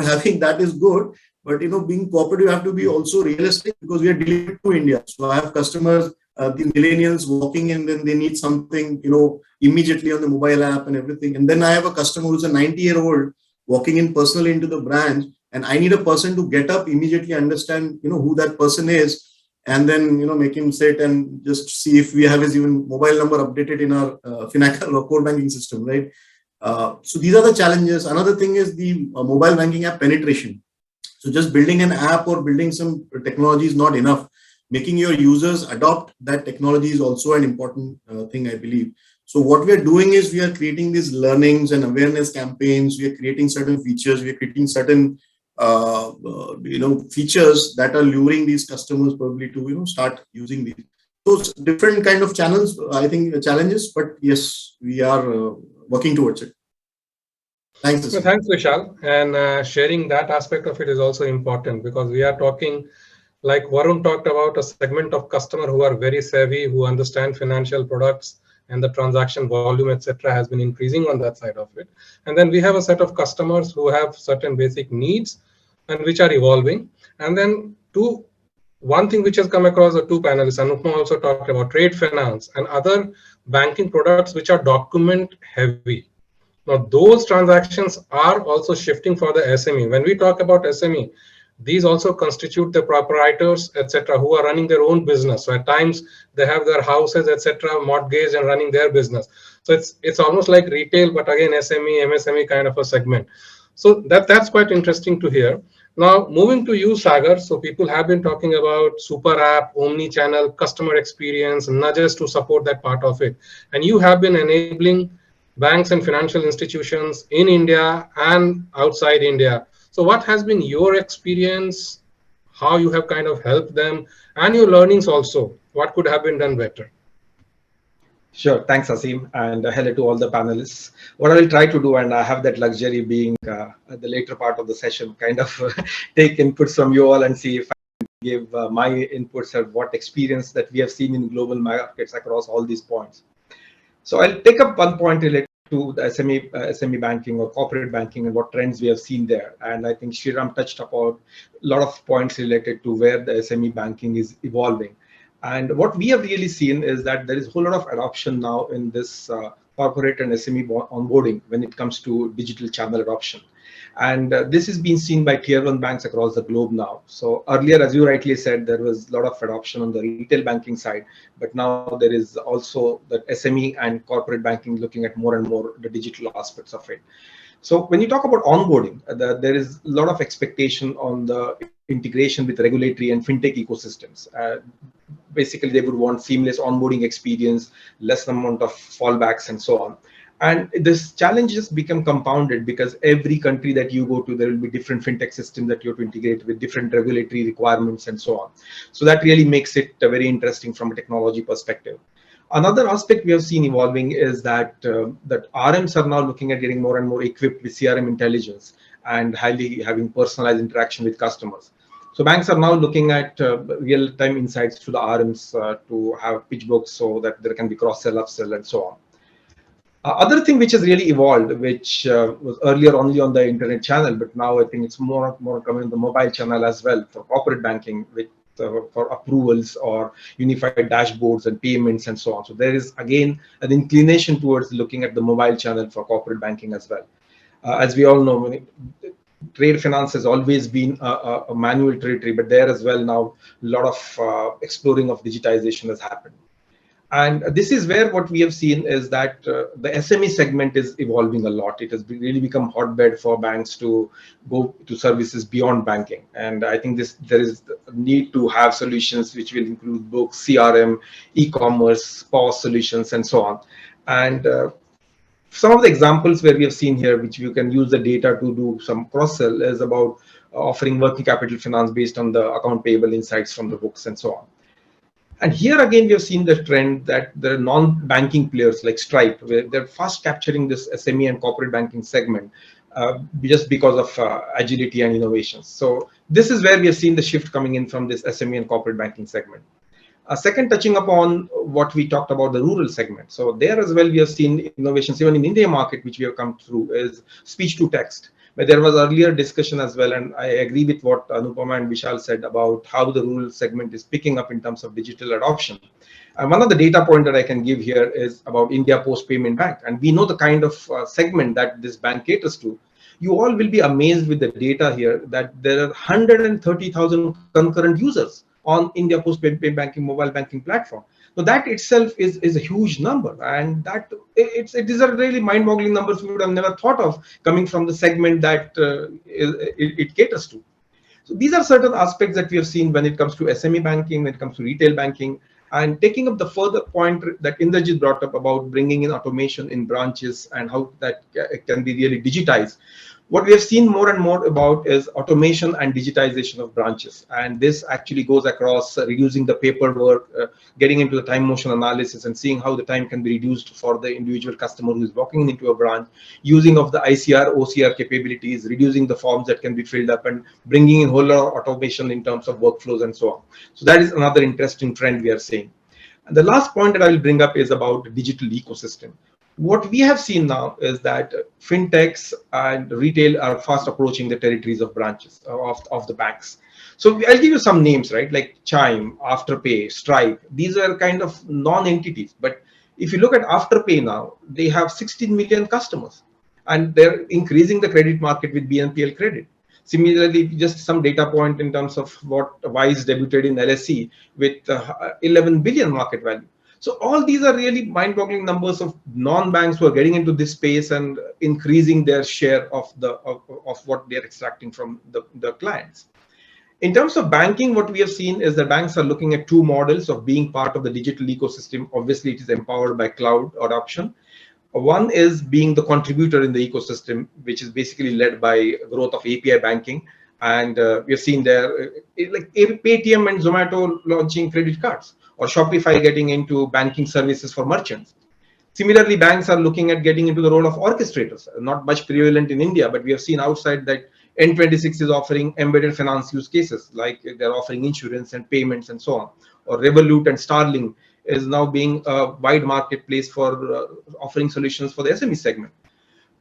having that is good. But being cooperative, you have to be also realistic, because we are dealing to India. So I have customers, the millennials walking in, then they need something, immediately on the mobile app and everything. And then I have a customer who's a 90-year-old walking in personally into the branch, and I need a person to get up immediately, understand, who that person is, and then, make him sit and just see if we have his even mobile number updated in our Finacle or core banking system, right? So these are the challenges. Another thing is the mobile banking app penetration. So just building an app or building some technology is not enough. Making your users adopt that technology is also an important thing, I believe. So what we are doing is we are creating these learnings and awareness campaigns. We are creating certain features. We are creating certain features that are luring these customers probably to start using these. Those different kind of channels, I think, challenges, but yes, we are working towards it. Thanks. So thanks, Vishal. And sharing that aspect of it is also important, because we are talking, like Varun talked about, a segment of customer who are very savvy, who understand financial products, and the transaction volume, etc., has been increasing on that side of it. And then we have a set of customers who have certain basic needs and which are evolving. And then one thing which has come across the two panelists, Anupama also talked about trade finance and other banking products which are document heavy. Now, those transactions are also shifting for the SME. When we talk about SME, these also constitute the proprietors, etc., who are running their own business. So at times they have their houses, etc., mortgaged and running their business. So it's almost like retail, but again SME, MSME kind of a segment. So that's quite interesting to hear. Now moving to you, Sagar. So people have been talking about super app, omni-channel, customer experience, nudges to support that part of it. And you have been enabling banks and financial institutions in India and outside India. So what has been your experience, how you have kind of helped them, and your learnings also? What could have been done better? Sure. Thanks, Asim, and hello to all the panelists. What I will try to do, and I have that luxury being at the later part of the session, kind of take inputs from you all and see if I can give my inputs of what experience that we have seen in global markets across all these points. So I'll take up one point related to the SME banking or corporate banking and what trends we have seen there. And I think Shriram touched upon a lot of points related to where the SME banking is evolving. And what we have really seen is that there is a whole lot of adoption now in this corporate and SME onboarding when it comes to digital channel adoption. And this is being seen by tier 1 banks across the globe now. So earlier, as you rightly said, there was a lot of adoption on the retail banking side, but now there is also the SME and corporate banking looking at more and more the digital aspects of it. So when you talk about onboarding, there is a lot of expectation on the integration with regulatory and fintech ecosystems. Basically, they would want seamless onboarding experience, less amount of fallbacks, and so on. And this challenges become compounded because every country that you go to, there will be different fintech systems that you have to integrate with different regulatory requirements and so on. So that really makes it very interesting from a technology perspective. Another aspect we have seen evolving is that that RMs are now looking at getting more and more equipped with CRM intelligence and highly having personalized interaction with customers. So banks are now looking at real-time insights to the RMs to have pitch books so that there can be cross-sell, upsell, and so on. Other thing which has really evolved, which was earlier only on the internet channel, but now I think it's more coming on the mobile channel as well for corporate banking, with for approvals or unified dashboards and payments and so on. So there is again an inclination towards looking at the mobile channel for corporate banking as well. As we all know, trade finance has always been a manual territory, but there as well now a lot of exploring of digitization has happened. And this is where what we have seen is that the SME segment is evolving a lot. It has really become hotbed for banks to go to services beyond banking. And I think there is a need to have solutions which will include books, CRM, e-commerce, POS solutions, and so on. And some of the examples where we have seen here, which you can use the data to do some cross-sell, is about offering working capital finance based on the account payable insights from the books and so on. And here again, we have seen the trend that the non-banking players like Stripe, where they're fast capturing this SME and corporate banking segment just because of agility and innovations. So this is where we have seen the shift coming in from this SME and corporate banking segment. Second, touching upon what we talked about, the rural segment. So there as well, we have seen innovations, even in India market, which we have come through, is speech to text. But there was earlier discussion as well, and I agree with what Anupama and Vishal said about how the rural segment is picking up in terms of digital adoption. And one of the data point that I can give here is about India Post Payment Bank. And we know the kind of segment that this bank caters to. You all will be amazed with the data here that there are 130,000 concurrent users on India Post Payment Banking mobile banking platform. So that itself is a huge number, and that these are really mind-boggling numbers we would have never thought of coming from the segment that it caters to. So these are certain aspects that we have seen when it comes to SME banking, when it comes to retail banking, and taking up the further point that Indrajit brought up about bringing in automation in branches and how that can be really digitized. What we have seen more and more about is automation and digitization of branches. And this actually goes across reducing the paperwork, getting into the time motion analysis and seeing how the time can be reduced for the individual customer who is walking into a branch, using of the ICR, OCR capabilities, reducing the forms that can be filled up and bringing in whole lot of automation in terms of workflows and so on. So that is another interesting trend we are seeing. And the last point that I will bring up is about the digital ecosystem. What we have seen now is that fintechs and retail are fast approaching the territories of branches of the banks. So I'll give you some names, right? Like Chime, Afterpay, Stripe. These are kind of non-entities. But if you look at Afterpay now, they have 16 million customers, and they're increasing the credit market with BNPL credit. Similarly, just some data point in terms of what Wise debuted in LSE with 11 billion market value. So all these are really mind-boggling numbers of non-banks who are getting into this space and increasing their share of what they're extracting from the clients. In terms of banking, what we have seen is that banks are looking at two models of being part of the digital ecosystem. Obviously, it is empowered by cloud adoption. One is being the contributor in the ecosystem, which is basically led by growth of API banking. And we've seen there, like Paytm and Zomato launching credit cards, or Shopify getting into banking services for merchants. Similarly, banks are looking at getting into the role of orchestrators. Not much prevalent in India, but we have seen outside that N26 is offering embedded finance use cases, like they're offering insurance and payments and so on. Or Revolut and Starling is now being a wide marketplace for offering solutions for the SME segment.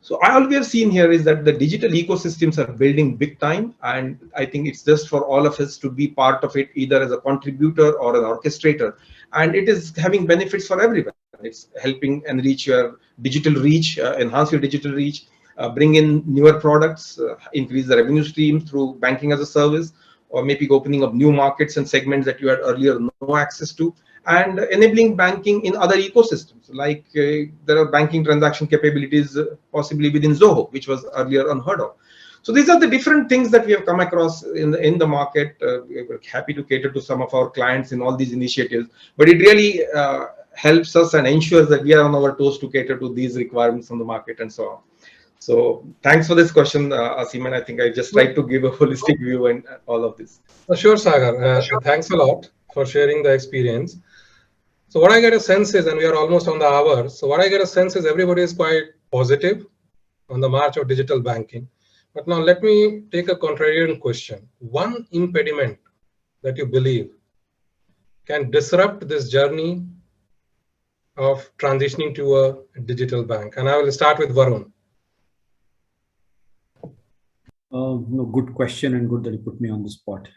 So all we have seen here is that the digital ecosystems are building big time, and I think it's just for all of us to be part of it, either as a contributor or an orchestrator. And it is having benefits for everyone. It's helping enrich your digital reach, enhance your digital reach, bring in newer products, increase the revenue stream through banking as a service, or maybe opening up new markets and segments that you had earlier no access to, and enabling banking in other ecosystems, like there are banking transaction capabilities possibly within Zoho, which was earlier unheard of. So these are the different things that we have come across in the market. We're happy to cater to some of our clients in all these initiatives, but it really helps us and ensures that we are on our toes to cater to these requirements from the market and so on. So thanks for this question, Asim, and I think I just tried to give a holistic view and all of this. Sure, Sagar. Thanks a lot for sharing the experience. So what I get a sense is, and we are almost on the hour, so what I get a sense is everybody is quite positive on the march of digital banking. But now let me take a contrarian question. One impediment that you believe can disrupt this journey of transitioning to a digital bank? And I will start with Varun. No, good question, and good that you put me on the spot.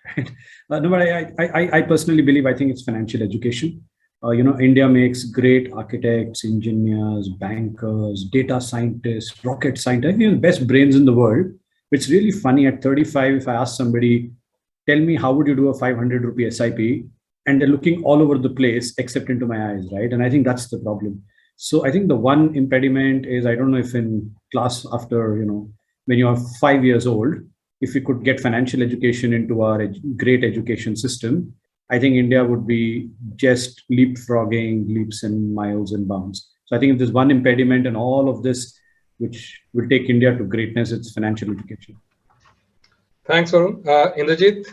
No, but I personally believe, I think it's financial education. India makes great architects, engineers, bankers, data scientists, rocket scientists, the best brains in the world. It's really funny at 35, if I ask somebody, tell me how would you do a 500 rupee SIP? And they're looking all over the place except into my eyes, right? And I think that's the problem. So I think the one impediment is, I don't know if in class after, when you're 5 years old, if we could get financial education into our great education system, I think India would be just leapfrogging leaps and miles and bounds. So I think if there's one impediment in all of this, which will take India to greatness, it's financial education. Thanks, Varun. Indrajit?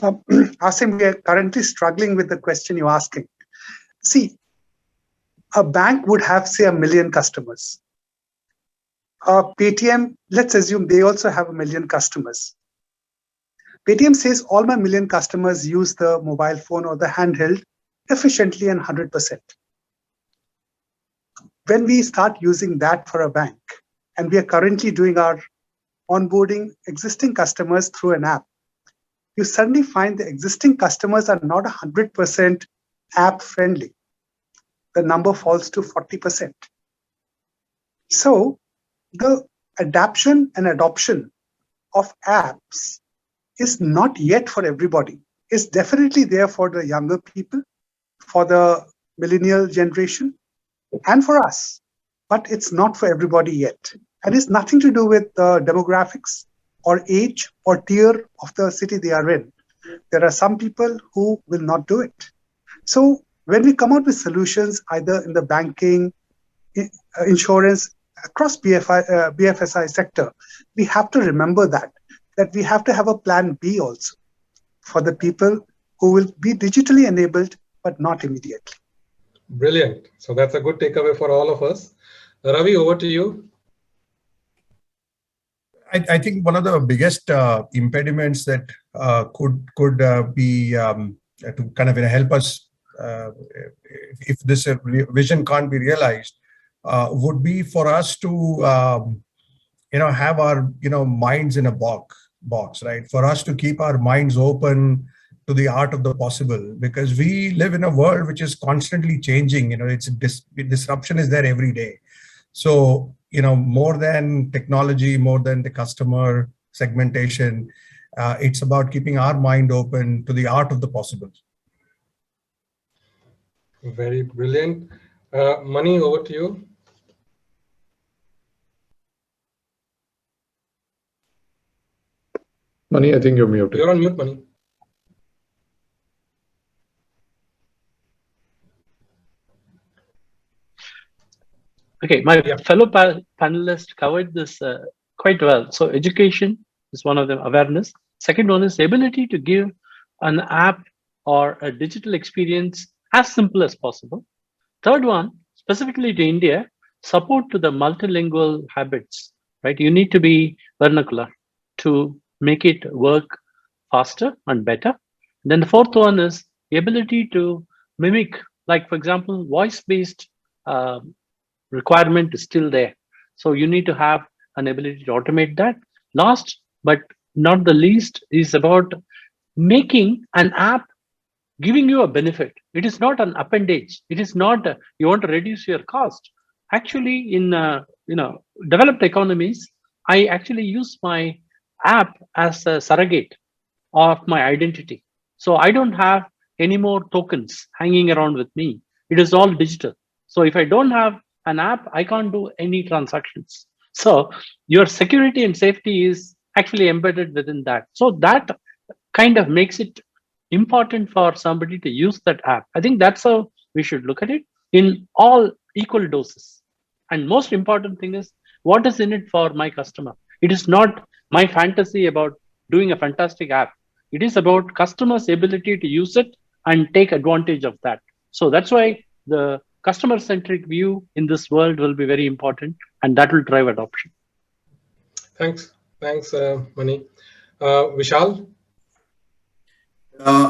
Asim, we are currently struggling with the question you're asking. See, a bank would have, say, 1 million customers. Paytm, let's assume they also have 1 million customers. Paytm says all my 1 million customers use the mobile phone or the handheld efficiently and 100%. When we start using that for a bank, and we are currently doing our onboarding existing customers through an app, you suddenly find the existing customers are not 100% app friendly. The number falls to 40%. So the adaptation and adoption of apps is not yet for everybody. It's definitely there for the younger people, for the millennial generation, and for us. But it's not for everybody yet. And it's nothing to do with demographics or age or tier of the city they are in. There are some people who will not do it. So when we come out with solutions, either in the banking, insurance, across BFSI sector, we have to remember that we have to have a plan B also for the people who will be digitally enabled, but not immediately. Brilliant. So that's a good takeaway for all of us. Ravi, over to you. I think one of the biggest impediments that could be to kind of help us if this vision can't be realized would be for us to have our minds in a box, right? For us to keep our minds open to the art of the possible, because we live in a world which is constantly changing. It's disruption is there every day. So more than technology, more than the customer segmentation, it's about keeping our mind open to the art of the possible. Very brilliant. Mani, over to you. Mani, I think you're muted. You're on mute, Mani. Okay, my fellow panelists covered this quite well. So education is one of them, awareness. Second one is the ability to give an app or a digital experience as simple as possible. Third one, specifically to India, support to the multilingual habits, right? You need to be vernacular to make it work faster and better. Then the fourth one is the ability to mimic, like for example, voice-based requirement is still there. So you need to have an ability to automate that. Last but not the least is about making an app giving you a benefit. It is not an appendage. It is not you want to reduce your cost. Actually, in developed economies, I actually use my app as a surrogate of my identity. So I don't have any more tokens hanging around with me. It is all digital. So if I don't have an app, I can't do any transactions. So your security and safety is actually embedded within that. So that kind of makes it important for somebody to use that app. I think that's how we should look at it in all equal doses. And most important thing is what is in it for my customer. It is not my fantasy about doing a fantastic app. It is about customers' ability to use it and take advantage of that. So that's why the customer-centric view in this world will be very important, and that will drive adoption. Thanks, Mani. Vishal?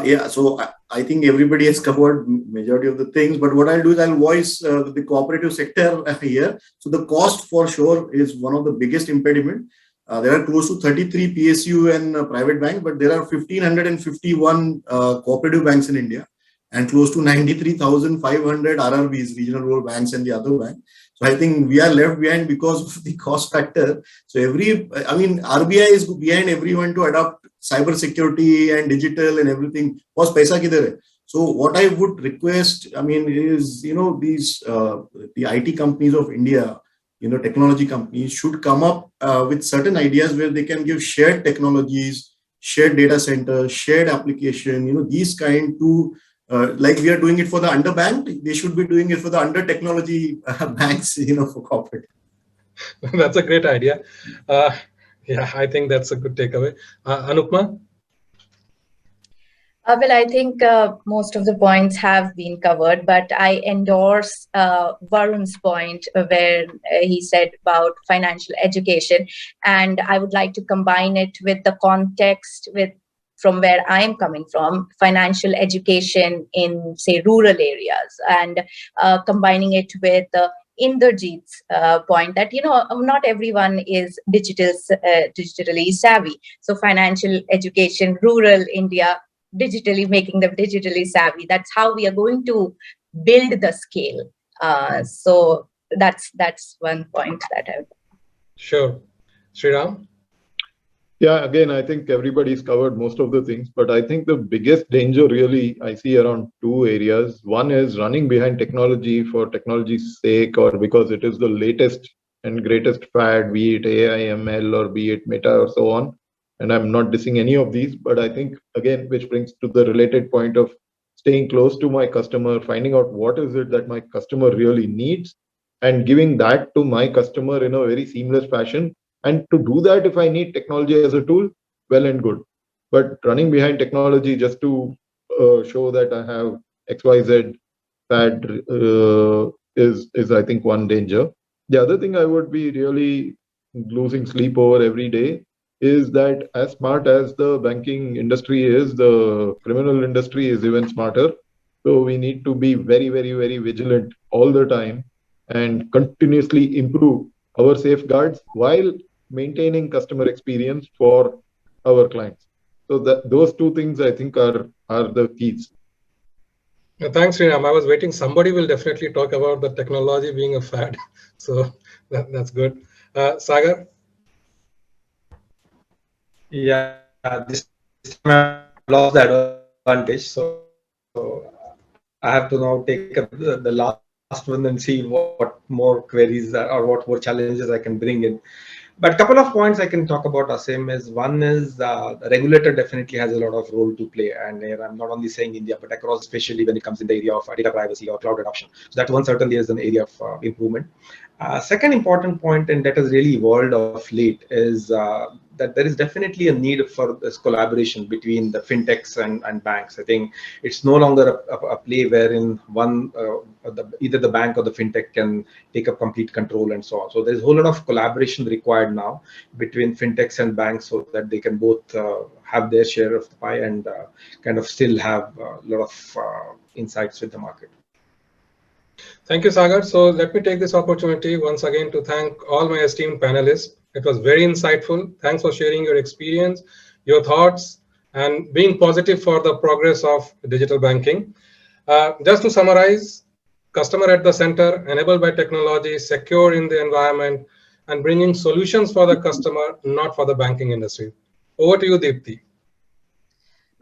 Yeah, so I think everybody has covered majority of the things, but what I'll do is I'll voice the cooperative sector here. So the cost for sure is one of the biggest impediment. There are close to 33 PSU and private banks, but there are 1,551 cooperative banks in India and close to 93,500 RRBs, regional rural banks, and the other bank. So I think we are left behind because of the cost factor. So RBI is behind everyone to adopt cyber security and digital and everything. Cost paisa kidhar hai? So what I would request, is, these, the IT companies of India, technology companies should come up with certain ideas where they can give shared technologies, shared data centers, shared application, these kind to like we are doing it for the underbanked, they should be doing it for the under technology banks, for corporate. That's a great idea. Yeah, I think that's a good takeaway. Anupma? Well, I think most of the points have been covered, but I endorse Varun's point where he said about financial education, and I would like to combine it with the context from where I am coming from, financial education in, say, rural areas, and combining it with Inderjeet's point that not everyone is digitally savvy. So financial education, rural India, making them digitally savvy. That's how we are going to build the scale. So that's one point that I. Sure, Sriram. Yeah, again, I think everybody's covered most of the things, but I think the biggest danger really I see around two areas. One is running behind technology for technology's sake, or because it is the latest and greatest fad, be it AI, ML, or be it Meta, or so on. And I'm not dissing any of these, but I think, again, which brings to the related point of staying close to my customer, finding out what is it that my customer really needs, and giving that to my customer in a very seamless fashion. And to do that, if I need technology as a tool, well and good. But running behind technology just to show that I have XYZ fad is, I think, one danger. The other thing I would be really losing sleep over every day is that as smart as the banking industry is, the criminal industry is even smarter. So we need to be very, very, very vigilant all the time and continuously improve our safeguards while maintaining customer experience for our clients. So those two things, I think, are the keys. Thanks, Sriram. I was waiting. Somebody will definitely talk about the technology being a fad. So that's good. Sagar? Yeah, this time I lost the advantage. So I have to now take up the last one and see what more queries or what more challenges I can bring in. But a couple of points I can talk about, Asim, is one is the regulator definitely has a lot of role to play. And I'm not only saying India, but across, especially when it comes in the area of data privacy or cloud adoption. So that one certainly is an area of improvement. Second important point, and that has really evolved of late, is that there is definitely a need for this collaboration between the fintechs and banks. I think it's no longer a play wherein either the bank or the fintech can take up complete control and so on. So there's a whole lot of collaboration required now between fintechs and banks so that they can both have their share of the pie and kind of still have a lot of insights with the market. Thank you, Sagar. So let me take this opportunity once again to thank all my esteemed panelists. It was very insightful. Thanks for sharing your experience, your thoughts, and being positive for the progress of digital banking. Just to summarize, customer at the center, enabled by technology, secure in the environment, and bringing solutions for the customer, not for the banking industry. Over to you, Deepti.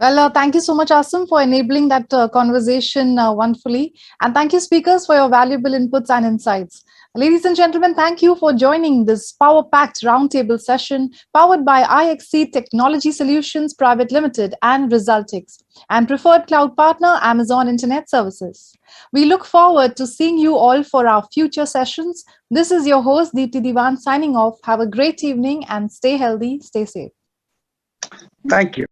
Well, thank you so much, Asim, for enabling that conversation wonderfully. And thank you, speakers, for your valuable inputs and insights. Ladies and gentlemen, thank you for joining this power-packed roundtable session powered by IXC Technology Solutions Private Limited and Resultix, and preferred cloud partner Amazon Internet Services. We look forward to seeing you all for our future sessions. This is your host, Deepti Diwan, signing off. Have a great evening and stay healthy, stay safe. Thank you.